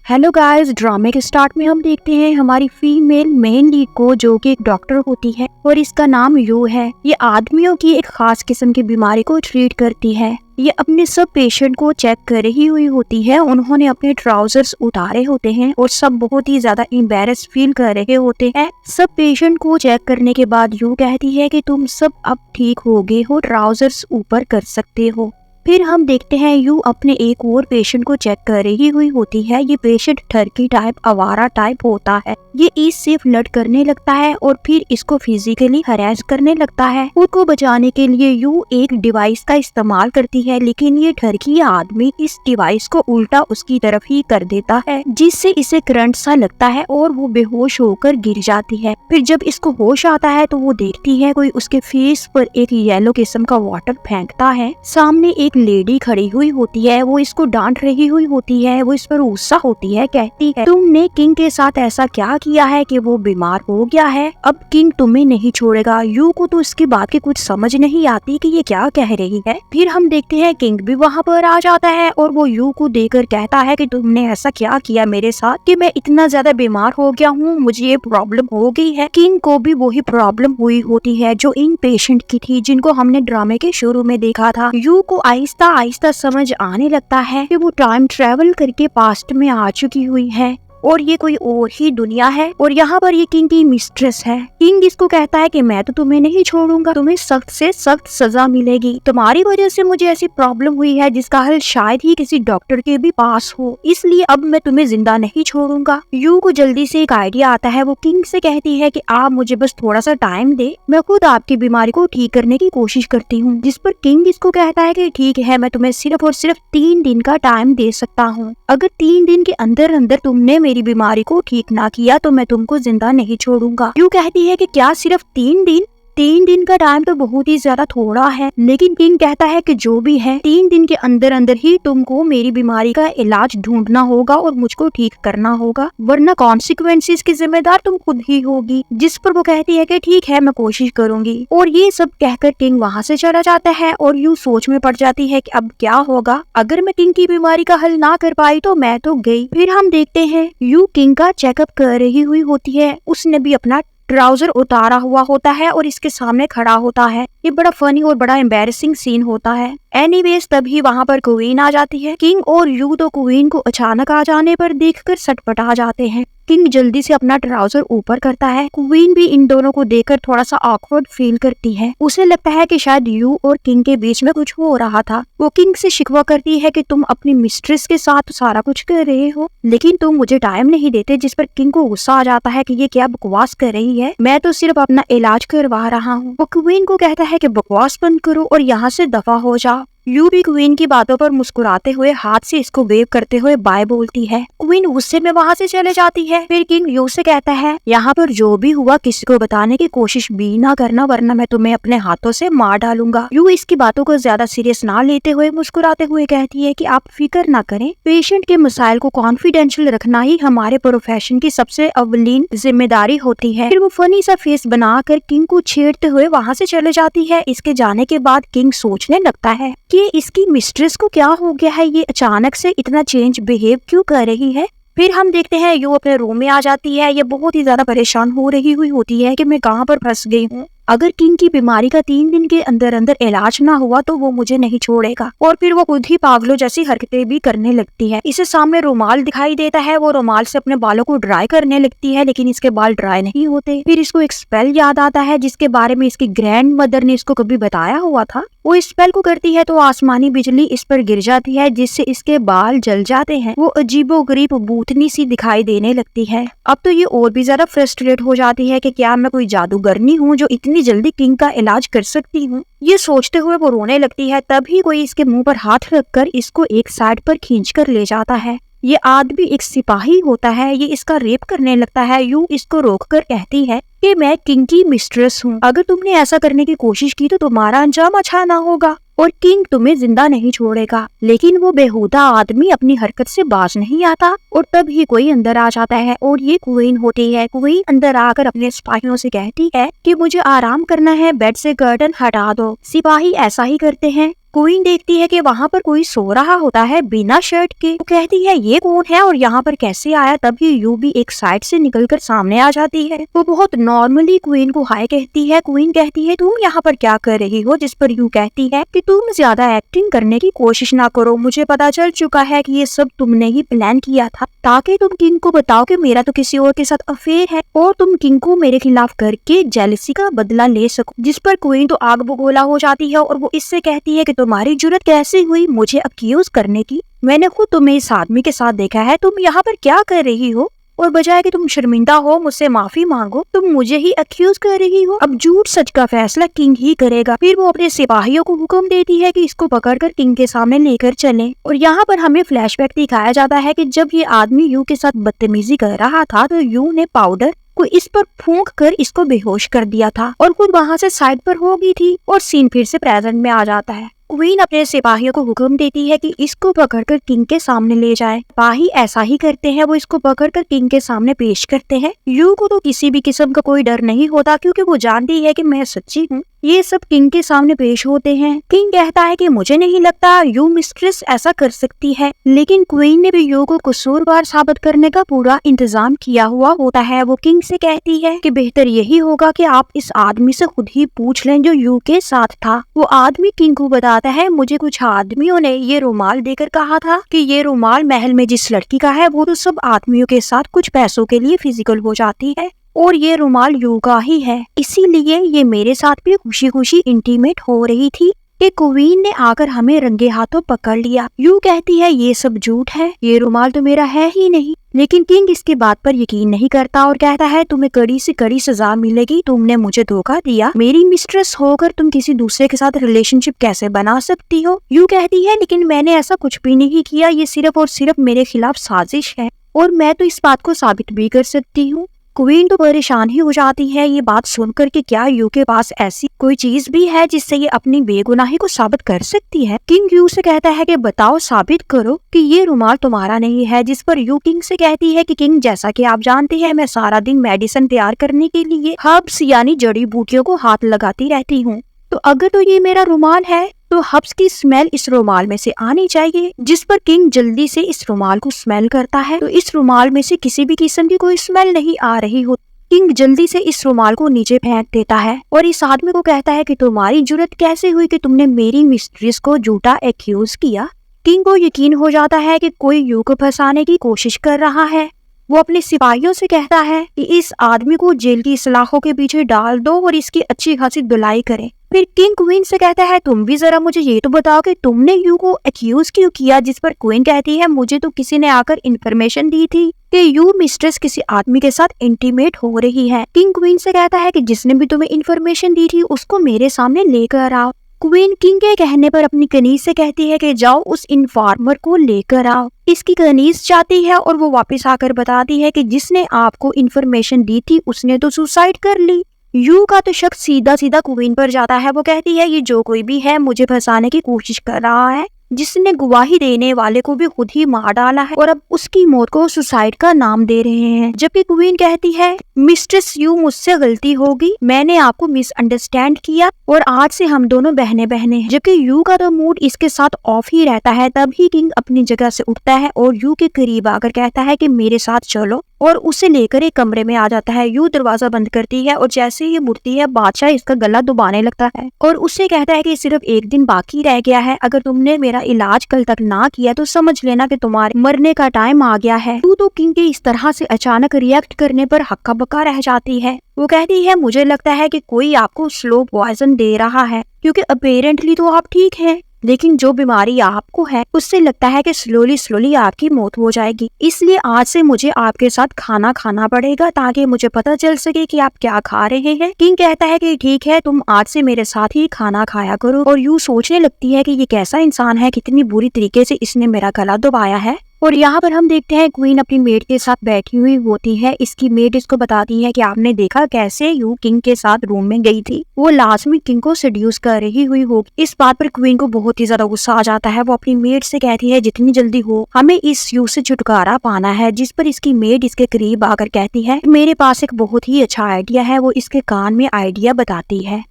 Hello guys, ड्रामे के start में हम देखते हैं हमारी फीमेल मेन लीड को, जो कि एक डॉक्टर होती है और इसका नाम यू है। ये आदमियों की एक खास किस्म की बीमारी को ट्रीट करती है। ये अपने सब पेशेंट को चेक कर रही हुई होती है। उन्होंने अपने ट्राउजर्स उतारे होते हैं और सब बहुत ही ज्यादा एम्बैरेस फील कर रहे होते हैं। सब पेशेंट को चेक करने के बाद यू कहती है कि तुम सब अब ठीक हो गए हो, ट्राउजर्स ऊपर कर सकते हो। फिर हम देखते हैं यू अपने एक और पेशेंट को चेक कर रही हुई होती है। ये पेशेंट ठरकी टाइप, आवारा टाइप होता है। ये इससे फ्लर्ट करने लगता है और फिर इसको फिजिकली हरास करने लगता है। खुद को बचाने के लिए यू एक डिवाइस का इस्तेमाल करती है, लेकिन ये ठरकी आदमी इस डिवाइस को उल्टा उसकी तरफ ही कर देता है, जिससे इसे करंट सा लगता है और वो बेहोश होकर गिर जाती है। फिर जब इसको होश आता है तो वो देखती है कोई उसके फेस पर एक येलो किस्म का वाटर फेंकता है। सामने एक लेडी खड़ी हुई होती है, वो इसको डांट रही हुई होती है। वो इस पर गुस्सा होती है, कहती है तुमने किंग के साथ ऐसा क्या किया है कि वो बीमार हो गया है, अब किंग तुम्हें नहीं छोड़ेगा। यू को तो इसकी बात की कुछ समझ नहीं आती कि ये क्या कह रही है। फिर हम देखते हैं किंग भी वहाँ पर आ जाता है और वो यू को देखकर कहता है कि तुमने ऐसा क्या किया मेरे साथ कि मैं इतना ज्यादा बीमार हो गया हूँ, मुझे ये प्रॉब्लम हो गई है। किंग को भी वही प्रॉब्लम हुई होती है जो इन पेशेंट की थी, जिनको हमने ड्रामे के शुरू में देखा था। यू को आहिस्ता आहिस्ता समझ आने लगता है कि वो टाइम ट्रेवल करके पास्ट में आ चुकी हुई है और ये कोई और ही दुनिया है और यहाँ पर ये किंग की मिस्ट्रेस है। किंग इसको कहता है कि मैं तो तुम्हें नहीं छोड़ूंगा, तुम्हें सख्त से सख्त सजा मिलेगी। तुम्हारी वजह से मुझे ऐसी प्रॉब्लम हुई है जिसका हल शायद ही किसी डॉक्टर के भी पास हो, इसलिए अब मैं तुम्हें जिंदा नहीं छोड़ूंगा। यू को जल्दी से एक आइडिया आता है। वो किंग से कहती है कि आप मुझे बस थोड़ा सा टाइम दे, मैं खुद आपकी बीमारी को ठीक करने की कोशिश करती हूँ। जिस पर किंग इसको कहता है कि ठीक है, मैं तुम्हें सिर्फ और सिर्फ 3 दिन का टाइम दे सकता हूँ। अगर 3 दिन के अंदर अंदर तुमने मेरी बीमारी को ठीक ना किया तो मैं तुमको जिंदा नहीं छोड़ूंगा। यू कहती है कि क्या सिर्फ 3 दिन? 3 दिन का टाइम तो बहुत ही ज्यादा थोड़ा है, लेकिन किंग कहता है कि जो भी है 3 दिन के अंदर अंदर ही तुमको मेरी बीमारी का इलाज ढूंढना होगा और मुझको ठीक करना होगा, वरना कॉन्सिक्वेंसेस की जिम्मेदार तुम खुद ही होगी। जिस पर वो कहती है कि ठीक है, मैं कोशिश करूंगी। और ये सब कहकर किंग वहाँ से चला जाता है और यू सोच में पड़ जाती है कि अब क्या होगा। अगर मैं किंग की बीमारी का हल ना कर पाई तो मैं तो गई। फिर हम देखते हैं यू किंग का चेकअप कर रही हुई होती है। उसने भी अपना ट्राउजर उतारा हुआ होता है और इसके सामने खड़ा होता है। ये बड़ा फनी और बड़ा एम्बैरेसिंग सीन होता है। एनीवेज तभी वहाँ पर क्वीन आ जाती है। किंग और यू तो क्वीन को अचानक आ जाने पर देखकर सटपटा जाते हैं। किंग जल्दी से अपना ट्राउजर ऊपर करता है। क्वीन भी इन दोनों को देखकर थोड़ा सा ऑकवर्ड फील करती है। उसे लगता है कि शायद यू और किंग के बीच में कुछ हो रहा था। वो किंग से शिकवा करती है कि तुम अपनी मिस्ट्रेस के साथ सारा कुछ कर रहे हो, लेकिन तुम मुझे टाइम नहीं देते। जिस पर किंग को गुस्सा आ जाता है कि ये क्या बकवास कर रही है, मैं तो सिर्फ अपना इलाज करवा रहा हूँ। वो क्वीन को कहता है कि बकवास बंद करो और यहाँ से दफा हो जाओ। यू भी क्वीन की बातों पर मुस्कुराते हुए हाथ से इसको वेव करते हुए बाय बोलती है। क्वीन गुस्से में वहाँ से चले जाती है। फिर किंग यू से कहता है यहाँ पर जो भी हुआ किसी को बताने की कोशिश भी ना करना, वरना मैं तुम्हें अपने हाथों से मार डालूंगा। यू इसकी बातों को ज्यादा सीरियस ना लेते हुए मुस्कुराते हुए कहती है कि आप फिक्र ना करें, पेशेंट के मसाइल को कॉन्फिडेंशियल रखना ही हमारे प्रोफेशन की सबसे अव्वलीन जिम्मेदारी होती है। फिर वो फनी सा फेस बनाकर किंग को छेड़ते हुए वहाँ से चले जाती है। इसके जाने के बाद किंग सोचने लगता है कि इसकी मिस्ट्रेस को क्या हो गया है, ये अचानक से इतना चेंज बिहेव क्यों कर रही है। फिर हम देखते हैं यू अपने रूम में आ जाती है। ये बहुत ही ज्यादा परेशान हो रही हुई होती है कि मैं कहाँ पर फंस गई हूँ। अगर किंग की बीमारी का 3 दिन के अंदर अंदर इलाज ना हुआ तो वो मुझे नहीं छोड़ेगा। और फिर वो खुद ही पागलों जैसी हरकतें भी करने लगती है। इसे सामने रुमाल दिखाई देता है। वो रुमाल से अपने बालों को ड्राई करने लगती है, लेकिन इसके बाल ड्राई नहीं होते। फिर इसको एक स्पेल याद आता है जिसके बारे में इसकी ग्रैंड मदर ने इसको कभी बताया हुआ था। वो इस स्पेल को करती है तो आसमानी बिजली इस पर गिर जाती है, जिससे इसके बाल जल जाते हैं। वो अजीबोगरीब भूतनी सी दिखाई देने लगती है। अब तो ये और भी ज्यादा फ्रस्ट्रेट हो जाती है कि क्या मैं कोई जादूगरनी हूँ जो इतनी जल्दी किंग का इलाज कर सकती हूँ। ये सोचते हुए वो रोने लगती है। तभी कोई इसके मुंह पर हाथ रखकर इसको एक साइड पर खींचकर ले जाता है। ये आदमी एक सिपाही होता है। ये इसका रेप करने लगता है। यू इसको रोककर कहती है कि मैं किंग की मिस्ट्रेस हूँ, अगर तुमने ऐसा करने की कोशिश की तो तुम्हारा अंजाम अच्छा ना होगा। और किंग तुम्हें जिंदा नहीं छोड़ेगा। लेकिन वो बेहुदा आदमी अपनी हरकत से बाज नहीं आता और तब ही कोई अंदर आ जाता है और ये क्वीन होती है। क्वीन अंदर आकर अपने सिपाहियों से कहती है कि मुझे आराम करना है, बेड से कर्टन हटा दो। सिपाही ऐसा ही करते हैं। क्वीन देखती है कि वहाँ पर कोई सो रहा होता है बिना शर्ट के। वो कहती है ये कौन है और यहाँ पर कैसे आया। तभी यू भी एक साइड से निकलकर सामने आ जाती है। वो बहुत नॉर्मली क्वीन को हाय कहती है। क्वीन कहती है तुम यहाँ पर क्या कर रही हो, जिस पर यू कहती है कि तुम ज्यादा एक्टिंग करने की कोशिश ना करो, मुझे पता चल चुका है कि ये सब तुमने ही प्लान किया था ताकि तुम किंग को बताओ कि मेरा तो किसी और के साथ अफेयर है और तुम किंग को मेरे खिलाफ करके जेलसी का बदला ले सको। जिस पर क्वीन तो आग बगोला हो जाती है और वो इससे कहती है कि तुम्हारी जुर्रत कैसे हुई मुझे अक्यूज करने की, मैंने खुद तुम्हें इस आदमी के साथ देखा है, तुम यहाँ पर क्या कर रही हो और बजाय कि तुम शर्मिंदा हो मुझसे माफी मांगो तुम मुझे ही अक्यूज कर रही हो। अब झूठ सच का फैसला किंग ही करेगा। फिर वो अपने सिपाहियों को हुक्म देती है कि इसको पकड़कर किंग के सामने लेकर चलें। और यहाँ पर हमें फ्लैशबैक दिखाया जाता है कि जब ये आदमी यू के साथ बदतमीजी कर रहा था तो यू ने पाउडर को इस पर फूंक कर इसको बेहोश कर दिया था और खुद वहाँ से साइड पर हो गई थी और सीन फिर से प्रेजेंट में आ जाता है। क्वीन अपने सिपाहियों को हुक्म देती है कि इसको पकड़कर किंग के सामने ले जाए। सिपाही ऐसा ही करते हैं, वो इसको पकड़कर किंग के सामने पेश करते हैं। यू को तो किसी भी किस्म का कोई डर नहीं होता क्योंकि वो जानती है कि मैं सच्ची हूँ। ये सब किंग के सामने पेश होते हैं। किंग कहता है कि मुझे नहीं लगता यू मिस्ट्रेस ऐसा कर सकती है, लेकिन क्वीन ने भी यू को कसूरवार साबित करने का पूरा इंतजाम किया हुआ होता है। वो किंग से कहती है कि बेहतर यही होगा कि आप इस आदमी से खुद ही पूछ लें जो यू के साथ था। वो आदमी किंग को बताता है मुझे कुछ आदमियों ने ये रुमाल देकर कहा था कि ये रुमाल महल में जिस लड़की का है वो तो सब आदमियों के साथ कुछ पैसों के लिए फिजिकल हो जाती है और ये रुमाल यू का ही है, इसीलिए ये मेरे साथ भी खुशी खुशी इंटीमेट हो रही थी कि क्वीन ने आकर हमें रंगे हाथों पकड़ लिया। यू कहती है ये सब झूठ है, ये रुमाल तो मेरा है ही नहीं। लेकिन किंग इसके बात पर यकीन नहीं करता और कहता है तुम्हें कड़ी से कड़ी सजा मिलेगी, तुमने मुझे धोखा दिया, मेरी मिस्ट्रेस होकर तुम किसी दूसरे के साथ रिलेशनशिप कैसे बना सकती हो। यू कहती है लेकिन मैंने ऐसा कुछ भी नहीं किया, ये सिर्फ और सिर्फ मेरे खिलाफ साजिश है और मैं तो इस बात को साबित भी कर सकती हूँ। क्वीन तो परेशान ही हो जाती है ये बात सुनकर कि क्या यू के पास ऐसी कोई चीज भी है जिससे ये अपनी बेगुनाही को साबित कर सकती है। किंग यू से कहता है कि बताओ, साबित करो कि ये रुमाल तुम्हारा नहीं है। जिस पर यू किंग से कहती है कि किंग जैसा कि आप जानते हैं मैं सारा दिन मेडिसिन तैयार करने के लिए हर्ब्स यानी जड़ी बूटियों को हाथ लगाती रहती हूँ, तो अगर तो ये मेरा रुमाल है तो हब्स की स्मेल इस रुमाल में से आनी चाहिए। जिस पर किंग जल्दी से इस रुमाल को स्मेल करता है तो इस रुमाल में से किसी भी किस्म की कोई स्मेल नहीं आ रही हो। किंग जल्दी से इस रुमाल को नीचे फेंक देता है और इस आदमी को कहता है कि तुम्हारी जुर्रत कैसे हुई कि तुमने मेरी मिस्ट्रेस को झूठा एक्यूज किया। किंग को यकीन हो जाता है कि कोई यू को फंसाने की कोशिश कर रहा है। वो अपने सिपाहियों से कहता है कि इस आदमी को जेल की सलाखों के पीछे डाल दो और इसकी अच्छी खासी धुलाई करें। फिर किंग क्वीन से कहता है तुम भी जरा मुझे ये तो बताओ कि तुमने यू को एक्यूज क्यों किया। जिस पर क्वीन कहती है मुझे तो किसी ने आकर इन्फॉर्मेशन दी थी कि यू मिस्ट्रेस किसी आदमी के साथ इंटीमेट हो रही है। किंग क्वीन से कहता है कि जिसने भी तुम्हें इन्फॉर्मेशन दी थी उसको मेरे सामने लेकर आओ। क्वीन किंग के कहने पर अपनी कनीज से कहती है कि जाओ उस इन्फॉर्मर को लेकर आओ। इसकी कनीज जाती है और वो वापस आकर बताती है कि जिसने आपको इन्फॉर्मेशन दी थी उसने तो सुसाइड कर ली। यू का तो शक सीधा सीधा क्वीन पर जाता है। वो कहती है ये जो कोई भी है मुझे फंसाने की कोशिश कर रहा है, जिसने गवाही देने वाले को भी खुद ही मार डाला है और अब उसकी मौत को सुसाइड का नाम दे रहे हैं। जबकि क्वीन कहती है मिस्ट्रेस यू मुझसे गलती होगी, मैंने आपको मिसअंडरस्टैंड किया और आज से हम दोनों बहने बहने हैं। जबकि यू का तो मूड इसके साथ ऑफ ही रहता है। तभी किंग अपनी जगह से उठता है और यू के करीब आकर कहता है कि मेरे साथ चलो और उसे लेकर एक कमरे में आ जाता है। यू दरवाजा बंद करती है और जैसे ही मुड़ती है बादशाह इसका गला दबाने लगता है और उससे कहता है कि सिर्फ एक दिन बाकी रह गया है, अगर तुमने मेरा इलाज कल तक ना किया तो समझ लेना कि तुम्हारे मरने का टाइम आ गया है। तू तो किंग के इस तरह से अचानक रिएक्ट करने पर हक्का बक्का रह जाती है। वो कहती है मुझे लगता है कि कोई आपको स्लो पॉइजन दे रहा है क्योंकि अपेरेंटली तो आप ठीक हैं, लेकिन जो बीमारी आपको है उससे लगता है कि स्लोली स्लोली आपकी मौत हो जाएगी। इसलिए आज से मुझे आपके साथ खाना खाना पड़ेगा ताकि मुझे पता चल सके कि आप क्या खा रहे हैं। किंग कहता है कि ठीक है, तुम आज से मेरे साथ ही खाना खाया करो। और यू सोचने लगती है कि ये कैसा इंसान है, कितनी बुरी तरीके से इसने मेरा गला दबाया है और यहाँ पर हम देखते हैं क्वीन अपनी मेड के साथ बैठी हुई होती है। इसकी मेड इसको बताती है कि आपने देखा कैसे यू किंग के साथ रूम में गई थी, वो लास्ट में किंग को सेड्यूस कर रही हुई होगी। इस बात पर क्वीन को बहुत ही ज्यादा गुस्सा आ जाता है। वो अपनी मेड से कहती है जितनी जल्दी हो हमें इस यू से छुटकारा पाना है, जिस पर इसकी मेड इसके करीब आकर कहती है मेरे पास एक बहुत ही अच्छा आइडिया है। वो इसके कान में आइडिया बताती है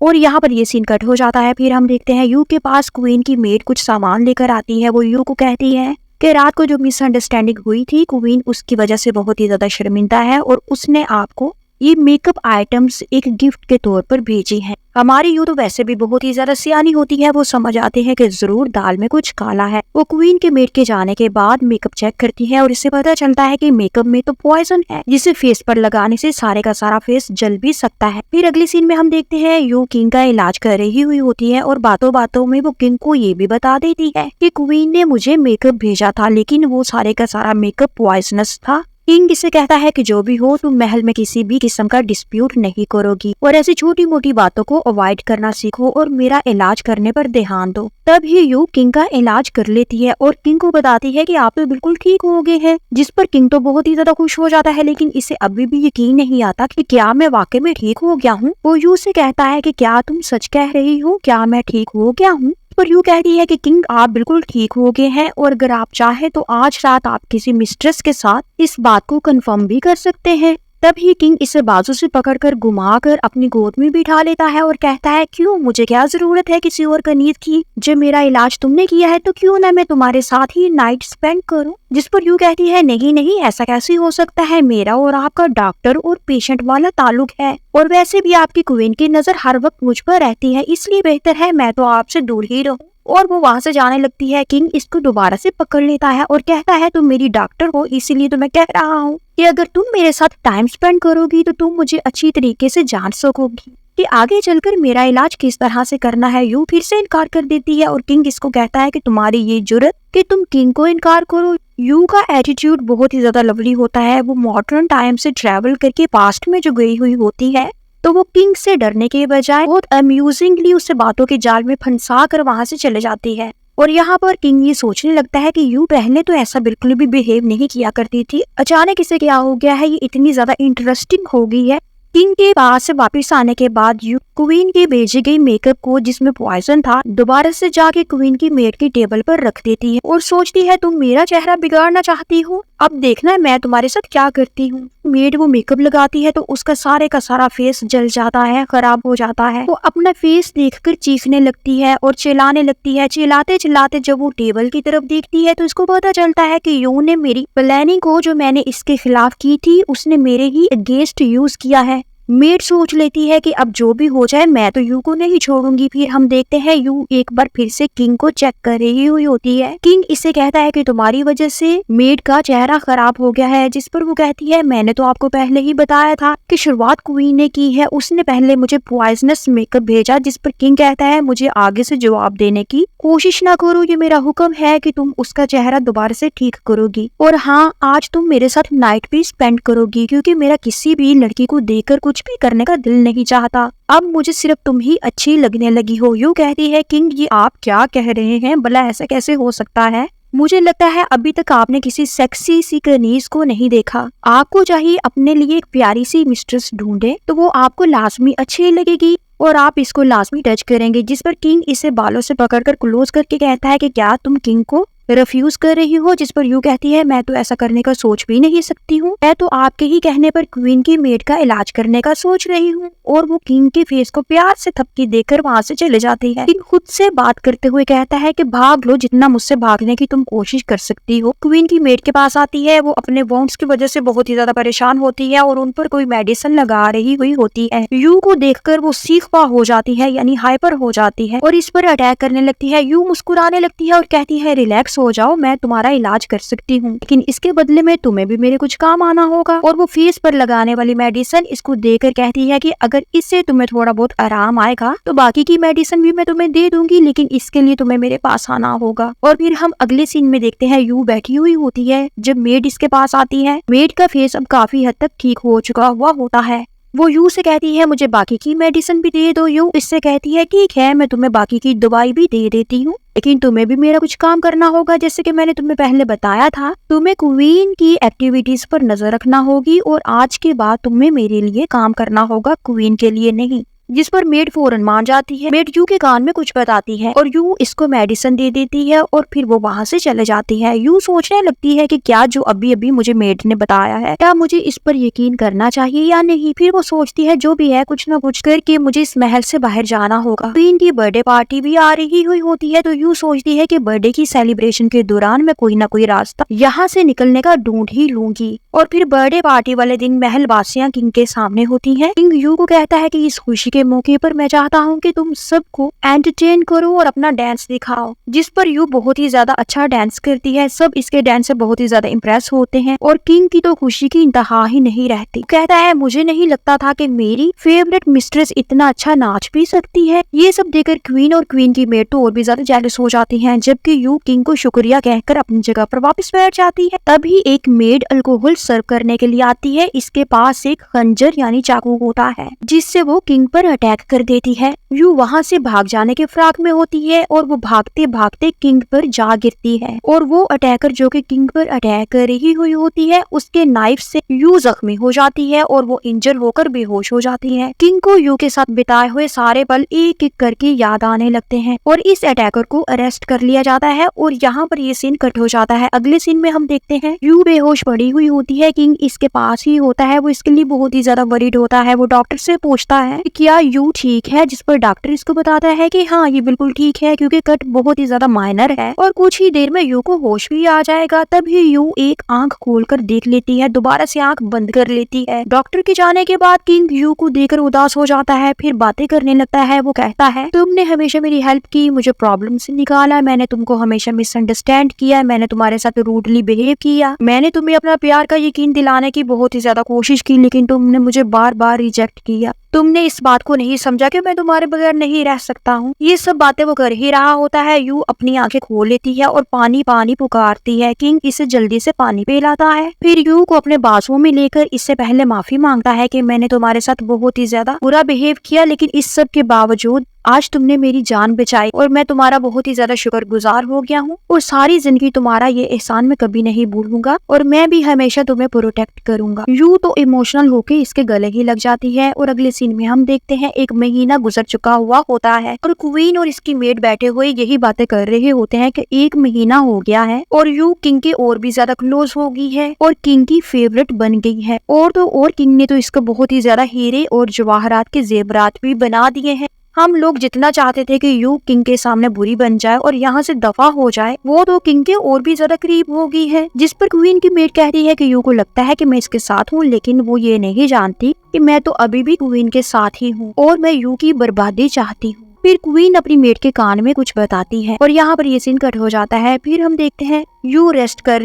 और यहाँ पर ये सीन कट हो जाता है। फिर हम देखते हैं यू के पास क्वीन की मेड कुछ सामान लेकर आती है। वो यू को कहती है कि रात को जो मिसअंडरस्टैंडिंग हुई थी क्वीन उसकी वजह से बहुत ही ज्यादा शर्मिंदा है और उसने आपको ये मेकअप आइटम्स एक गिफ्ट के तौर पर भेजी हैं। हमारी यू तो वैसे भी बहुत ही ज्यादा सियानी होती है, वो समझ आते हैं कि जरूर दाल में कुछ काला है। वो क्वीन के मेड के जाने के बाद मेकअप चेक करती है और इससे पता चलता है कि मेकअप में तो पॉइजन है, जिसे फेस पर लगाने से सारे का सारा फेस जल भी सकता है। फिर अगली सीन में हम देखते हैं यू किंग का इलाज कर रही हुई होती है और बातों बातों में वो किंग को ये भी बता देती है कि क्वीन ने मुझे मेकअप भेजा था, लेकिन वो सारे का सारा मेकअप पॉइजनस था। किंग इससे कहता है कि जो भी हो तुम महल में किसी भी किस्म का डिस्प्यूट नहीं करोगी और ऐसी छोटी मोटी बातों को अवॉइड करना सीखो और मेरा इलाज करने पर ध्यान दो। तब ही यू किंग का इलाज कर लेती है और किंग को बताती है कि आप तो बिल्कुल ठीक हो गए हैं, जिस पर किंग तो बहुत ही ज्यादा खुश हो जाता है, लेकिन इसे अभी भी यकीन नहीं आता कि क्या मैं वाकई में ठीक हो गया हूँ। वो यू से कहता है कि क्या तुम सच कह रही हो, क्या मैं ठीक हो गया हूँ? पर यू कहती है कि किंग आप बिल्कुल ठीक हो गए हैं और अगर आप चाहे तो आज रात आप किसी मिस्ट्रेस के साथ इस बात को कंफर्म भी कर सकते हैं। तभी किंग इसे बाजू से पकड़कर घुमाकर अपनी गोद में बिठा लेता है और कहता है क्यों, मुझे क्या जरूरत है किसी और कनीज की? जब मेरा इलाज तुमने किया है तो क्यों ना मैं तुम्हारे साथ ही नाइट स्पेंड करूं? जिस पर यू कहती है नहीं नहीं, ऐसा कैसे हो सकता है, मेरा और आपका डॉक्टर और पेशेंट वाला ताल्लुक है और वैसे भी आपकी क्वीन की नजर हर वक्त मुझ पर रहती है, इसलिए बेहतर है मैं तो आपसे दूर ही रहूं। और वो वहां से जाने लगती है। किंग इसको दोबारा से पकड़ लेता है और कहता है तुम मेरी डॉक्टर हो, इसीलिए तो मैं कह रहा हूँ कि अगर तुम मेरे साथ टाइम स्पेंड करोगी तो तुम मुझे अच्छी तरीके से जान सकोगी कि आगे चलकर मेरा इलाज किस तरह से करना है। यू फिर से इनकार कर देती है और किंग इसको कहता है कि तुम्हारी ये जुर्रत कि तुम किंग को इनकार करो। यू का एटीट्यूड बहुत ही ज्यादा लवली होता है। वो मॉडर्न टाइम से ट्रेवल करके पास्ट में जो गई हुई होती है, तो वो किंग से डरने के बजाय बहुत अम्यूजिंगली उसे बातों के जाल में फंसा कर वहां से चले जाती है। और यहाँ पर किंग ये सोचने लगता है कि यू पहले तो ऐसा बिल्कुल भी बिहेव नहीं किया करती थी, अचानक इसे क्या हो गया है, ये इतनी ज्यादा इंटरेस्टिंग हो गई है। किंग के पास से वापस आने के बाद यू क्वीन के भेजे गई मेकअप को जिसमें पॉइजन था दोबारा से जाके क्वीन की मेड की टेबल पर रख देती है और सोचती है तुम मेरा चेहरा बिगाड़ना चाहती हो, अब देखना मैं तुम्हारे साथ क्या करती हूँ। मेड वो मेकअप लगाती है तो उसका सारे का सारा फेस जल जाता है, खराब हो जाता है। वो अपना फेस देखकर चीखने लगती है और चिल्लाने लगती है। चिल्लाते चिल्लाते जब वो टेबल की तरफ देखती है तो उसको पता चलता है कि यू ने मेरी प्लानिंग को जो मैंने इसके खिलाफ की थी उसने मेरे ही अगेंस्ट यूज किया है। मेड सोच लेती है कि अब जो भी हो जाए मैं तो यू को नहीं छोड़ूंगी। फिर हम देखते हैं यू एक बार फिर से किंग को चेक कर रही हुई होती है। किंग इससे कहता है कि तुम्हारी वजह से मेड का चेहरा खराब हो गया है, जिस पर वो कहती है मैंने तो आपको पहले ही बताया था कि शुरुआत क्वीन ने की है, उसने पहले मुझे पॉइजनस मेकअप भेजा। जिस पर किंग कहता है मुझे आगे से जवाब देने की कोशिश ना करो, ये मेरा हुक्म है कि तुम उसका चेहरा दोबारा से ठीक करोगी और हाँ आज तुम मेरे साथ नाइट भी स्पेंड करोगी, क्योंकि मेरा किसी भी लड़की को देखकर कुछ भी करने का दिल नहीं चाहता। अब मुझे सिर्फ तुम ही अच्छी लगने लगी हो। यू कहती है किंग ये आप क्या कह रहे हैं, भला ऐसा कैसे हो सकता है? मुझे लगता है अभी तक आपने किसी सेक्सी सी कनीज को नहीं देखा। आपको चाहिए अपने लिए एक प्यारी सी मिस्ट्रेस ढूंढे तो वो आपको लाजमी अच्छी लगेगी और आप इसको लाजमी टच करेंगे। जिस पर किंग इसे बालों से पकड़कर क्लोज करके कहता है कि क्या तुम किंग को रिफ्यूज कर रही हो? जिस पर यू कहती है मैं तो ऐसा करने का सोच भी नहीं सकती हूँ, मैं तो आपके ही कहने पर क्वीन की मेड का इलाज करने का सोच रही हूँ। और वो किंग के फेस को प्यार से थपकी देकर वहाँ से चले जाती है। किंग खुद से बात करते हुए कहता है कि भाग लो, जितना मुझसे भागने की तुम कोशिश कर सकती हो। क्वीन की मेड के पास आती है। वो अपने वॉन्ड्स की वजह से बहुत ही ज्यादा परेशान होती है और उन पर कोई मेडिसिन लगा रही हुई होती है। यू को देखकर वो सीखवा हो जाती है, यानी हाइपर हो जाती है और इस पर अटैक करने लगती है। यू मुस्कुराने लगती है और कहती है रिलैक्स हो जाओ, मैं तुम्हारा इलाज कर सकती हूँ, लेकिन इसके बदले में तुम्हें भी मेरे कुछ काम आना होगा। और वो फेस पर लगाने वाली मेडिसिन इसको देकर कहती है कि अगर इससे तुम्हें थोड़ा बहुत आराम आएगा तो बाकी की मेडिसिन भी मैं तुम्हें दे दूंगी, लेकिन इसके लिए तुम्हें मेरे पास आना होगा। और फिर हम अगले सीन में देखते हैं यू बैठी हुई होती है। जब मेड इसके पास आती है, मेड का फेस अब काफी हद तक ठीक हो चुका हुआ होता है। वो यू से कहती है मुझे बाकी की मेडिसिन भी दे दो। यू इससे कहती है ठीक है मैं तुम्हें बाकी की दवाई भी दे देती हूँ, लेकिन तुम्हें भी मेरा कुछ काम करना होगा। जैसे कि मैंने तुम्हें पहले बताया था, तुम्हें क्वीन की एक्टिविटीज पर नजर रखना होगी और आज के बाद तुम्हें मेरे लिए काम करना होगा, क्वीन के लिए नहीं। जिस पर मेड फौरन मान जाती है। मेड यू के कान में कुछ बताती है और यू इसको मेडिसिन दे देती है और फिर वो वहाँ से चले जाती है। यू सोचने लगती है कि क्या जो अभी अभी मुझे मेड ने बताया है, क्या मुझे इस पर यकीन करना चाहिए या नहीं। फिर वो सोचती है जो भी है कुछ ना कुछ करके मुझे इस महल से बाहर जाना होगा। क्वीन की बर्थडे पार्टी भी आ रही हुई होती है, तो यू सोचती है कि बर्थडे की सेलिब्रेशन के दौरान मैं कोई ना कोई रास्ता यहाँ से निकलने का ढूंढ ही लूंगी। और फिर बर्थडे पार्टी वाले दिन महल वासियां किंग के सामने होती हैं। किंग यू को कहता है कि इस खुशी के मौके पर मैं चाहता हूँ कि तुम सबको एंटरटेन करो और अपना डांस दिखाओ। जिस पर यू बहुत ही ज्यादा अच्छा डांस करती है। सब इसके डांस से बहुत ही ज्यादा इम्प्रेस होते हैं और किंग की तो खुशी की इंतहा ही नहीं रहती। कहता है मुझे नहीं लगता था कि मेरी फेवरेट मिस्ट्रेस इतना अच्छा नाच भी सकती है। ये सब देखकर क्वीन और क्वीन की मेड तो और भी ज्यादा जेलस हो जाती है, जबकि यू किंग को शुक्रिया कहकर अपनी जगह पर वापस बैठ जाती है। तभी एक मेड अल्कोहल सर्व करने के लिए आती है। इसके पास एक खंजर यानी चाकू होता है, जिससे वो किंग पर अटैक कर देती है। यू वहाँ से भाग जाने के फिराक में होती है और वो भागते भागते किंग पर जा गिरती है और वो अटैकर जो कि किंग पर अटैक कर रही हुई होती है, उसके नाइफ से यू जख्मी हो जाती है और वो इंजर होकर बेहोश हो जाती है। किंग को यू के साथ बिताए हुए सारे पल एक एक करके याद आने लगते हैं और इस अटैकर को अरेस्ट कर लिया जाता है और यहाँ पर ये सीन कट हो जाता है। अगले सीन में हम देखते हैं यू बेहोश पड़ी हुई होती है, किंग इसके पास ही होता है। वो इसके लिए बहुत ही ज्यादा वरीड होता है। वो डॉक्टर से पूछता है कि क्या यू ठीक है, जिस पर डॉक्टर इसको बताता है कि हाँ ये बिल्कुल ठीक है, क्योंकि कट बहुत ही ज्यादा माइनर है और कुछ ही देर में यू को होश भी आ जाएगा। तभी यू एक आंख खोलकर देख लेती है, दोबारा से आंख बंद कर लेती है। डॉक्टर के जाने के बाद किंग यू को देखकर उदास हो जाता है, फिर बातें करने लगता है। वो कहता है तुमने हमेशा मेरी हेल्प की, मुझे प्रॉब्लम से निकाला, मैंने तुमको हमेशा मिसअंडरस्टैंड किया, मैंने तुम्हारे साथ रूडली बिहेव किया, मैंने तुम्हें अपना प्यार का यकीन दिलाने की बहुत ही ज्यादा कोशिश की, लेकिन तुमने मुझे बार बार रिजेक्ट किया। तुमने इस बात को नहीं समझा कि मैं तुम्हारे बगैर नहीं रह सकता हूँ। ये सब बातें वो कर ही रहा होता है। यू अपनी आंखें खोल लेती है और पानी पानी पुकारती है। किंग इसे जल्दी से पानी पिलाता है, फिर यू को अपने बाजुओं में लेकर इससे पहले माफी मांगता है कि मैंने तुम्हारे साथ बहुत ही ज्यादा बुरा बिहेव किया, लेकिन इस सब के बावजूद आज तुमने मेरी जान बचाई और मैं तुम्हारा बहुत ही ज्यादा शुक्रगुजार हो गया हूँ और सारी जिंदगी तुम्हारा ये एहसान मैं कभी नहीं भूलूंगा और मैं भी हमेशा तुम्हें प्रोटेक्ट करूंगा। यू तो इमोशनल होके इसके गले ही लग जाती है और अगले सीन में हम देखते हैं एक महीना गुजर चुका हुआ होता है और क्वीन और इसकी मेड बैठे हुए यही बातें कर रहे होते हैं कि एक महीना हो गया है और यू किंग के और भी ज्यादा क्लोज हो गई है और किंग की फेवरेट बन गई है। और किंग ने तो इसको बहुत ही ज्यादा हीरे और जवाहरात के जेवरात भी बना दिए हैं। हम लोग जितना चाहते थे कि यू किंग के सामने बुरी बन जाए और यहाँ से दफा हो जाए, वो तो किंग के और भी ज्यादा करीब हो गई है। जिस पर क्वीन की मेड कहती है कि यू को लगता है कि मैं इसके साथ हूँ, लेकिन वो ये नहीं जानती कि मैं तो अभी भी क्वीन के साथ ही हूँ और मैं यू की बर्बादी चाहती हूँ। फिर क्वीन अपनी मेड के कान में कुछ बताती है और यहाँ पर ये सीन कट हो जाता है। फिर हम देखते हैं यू रेस्ट कर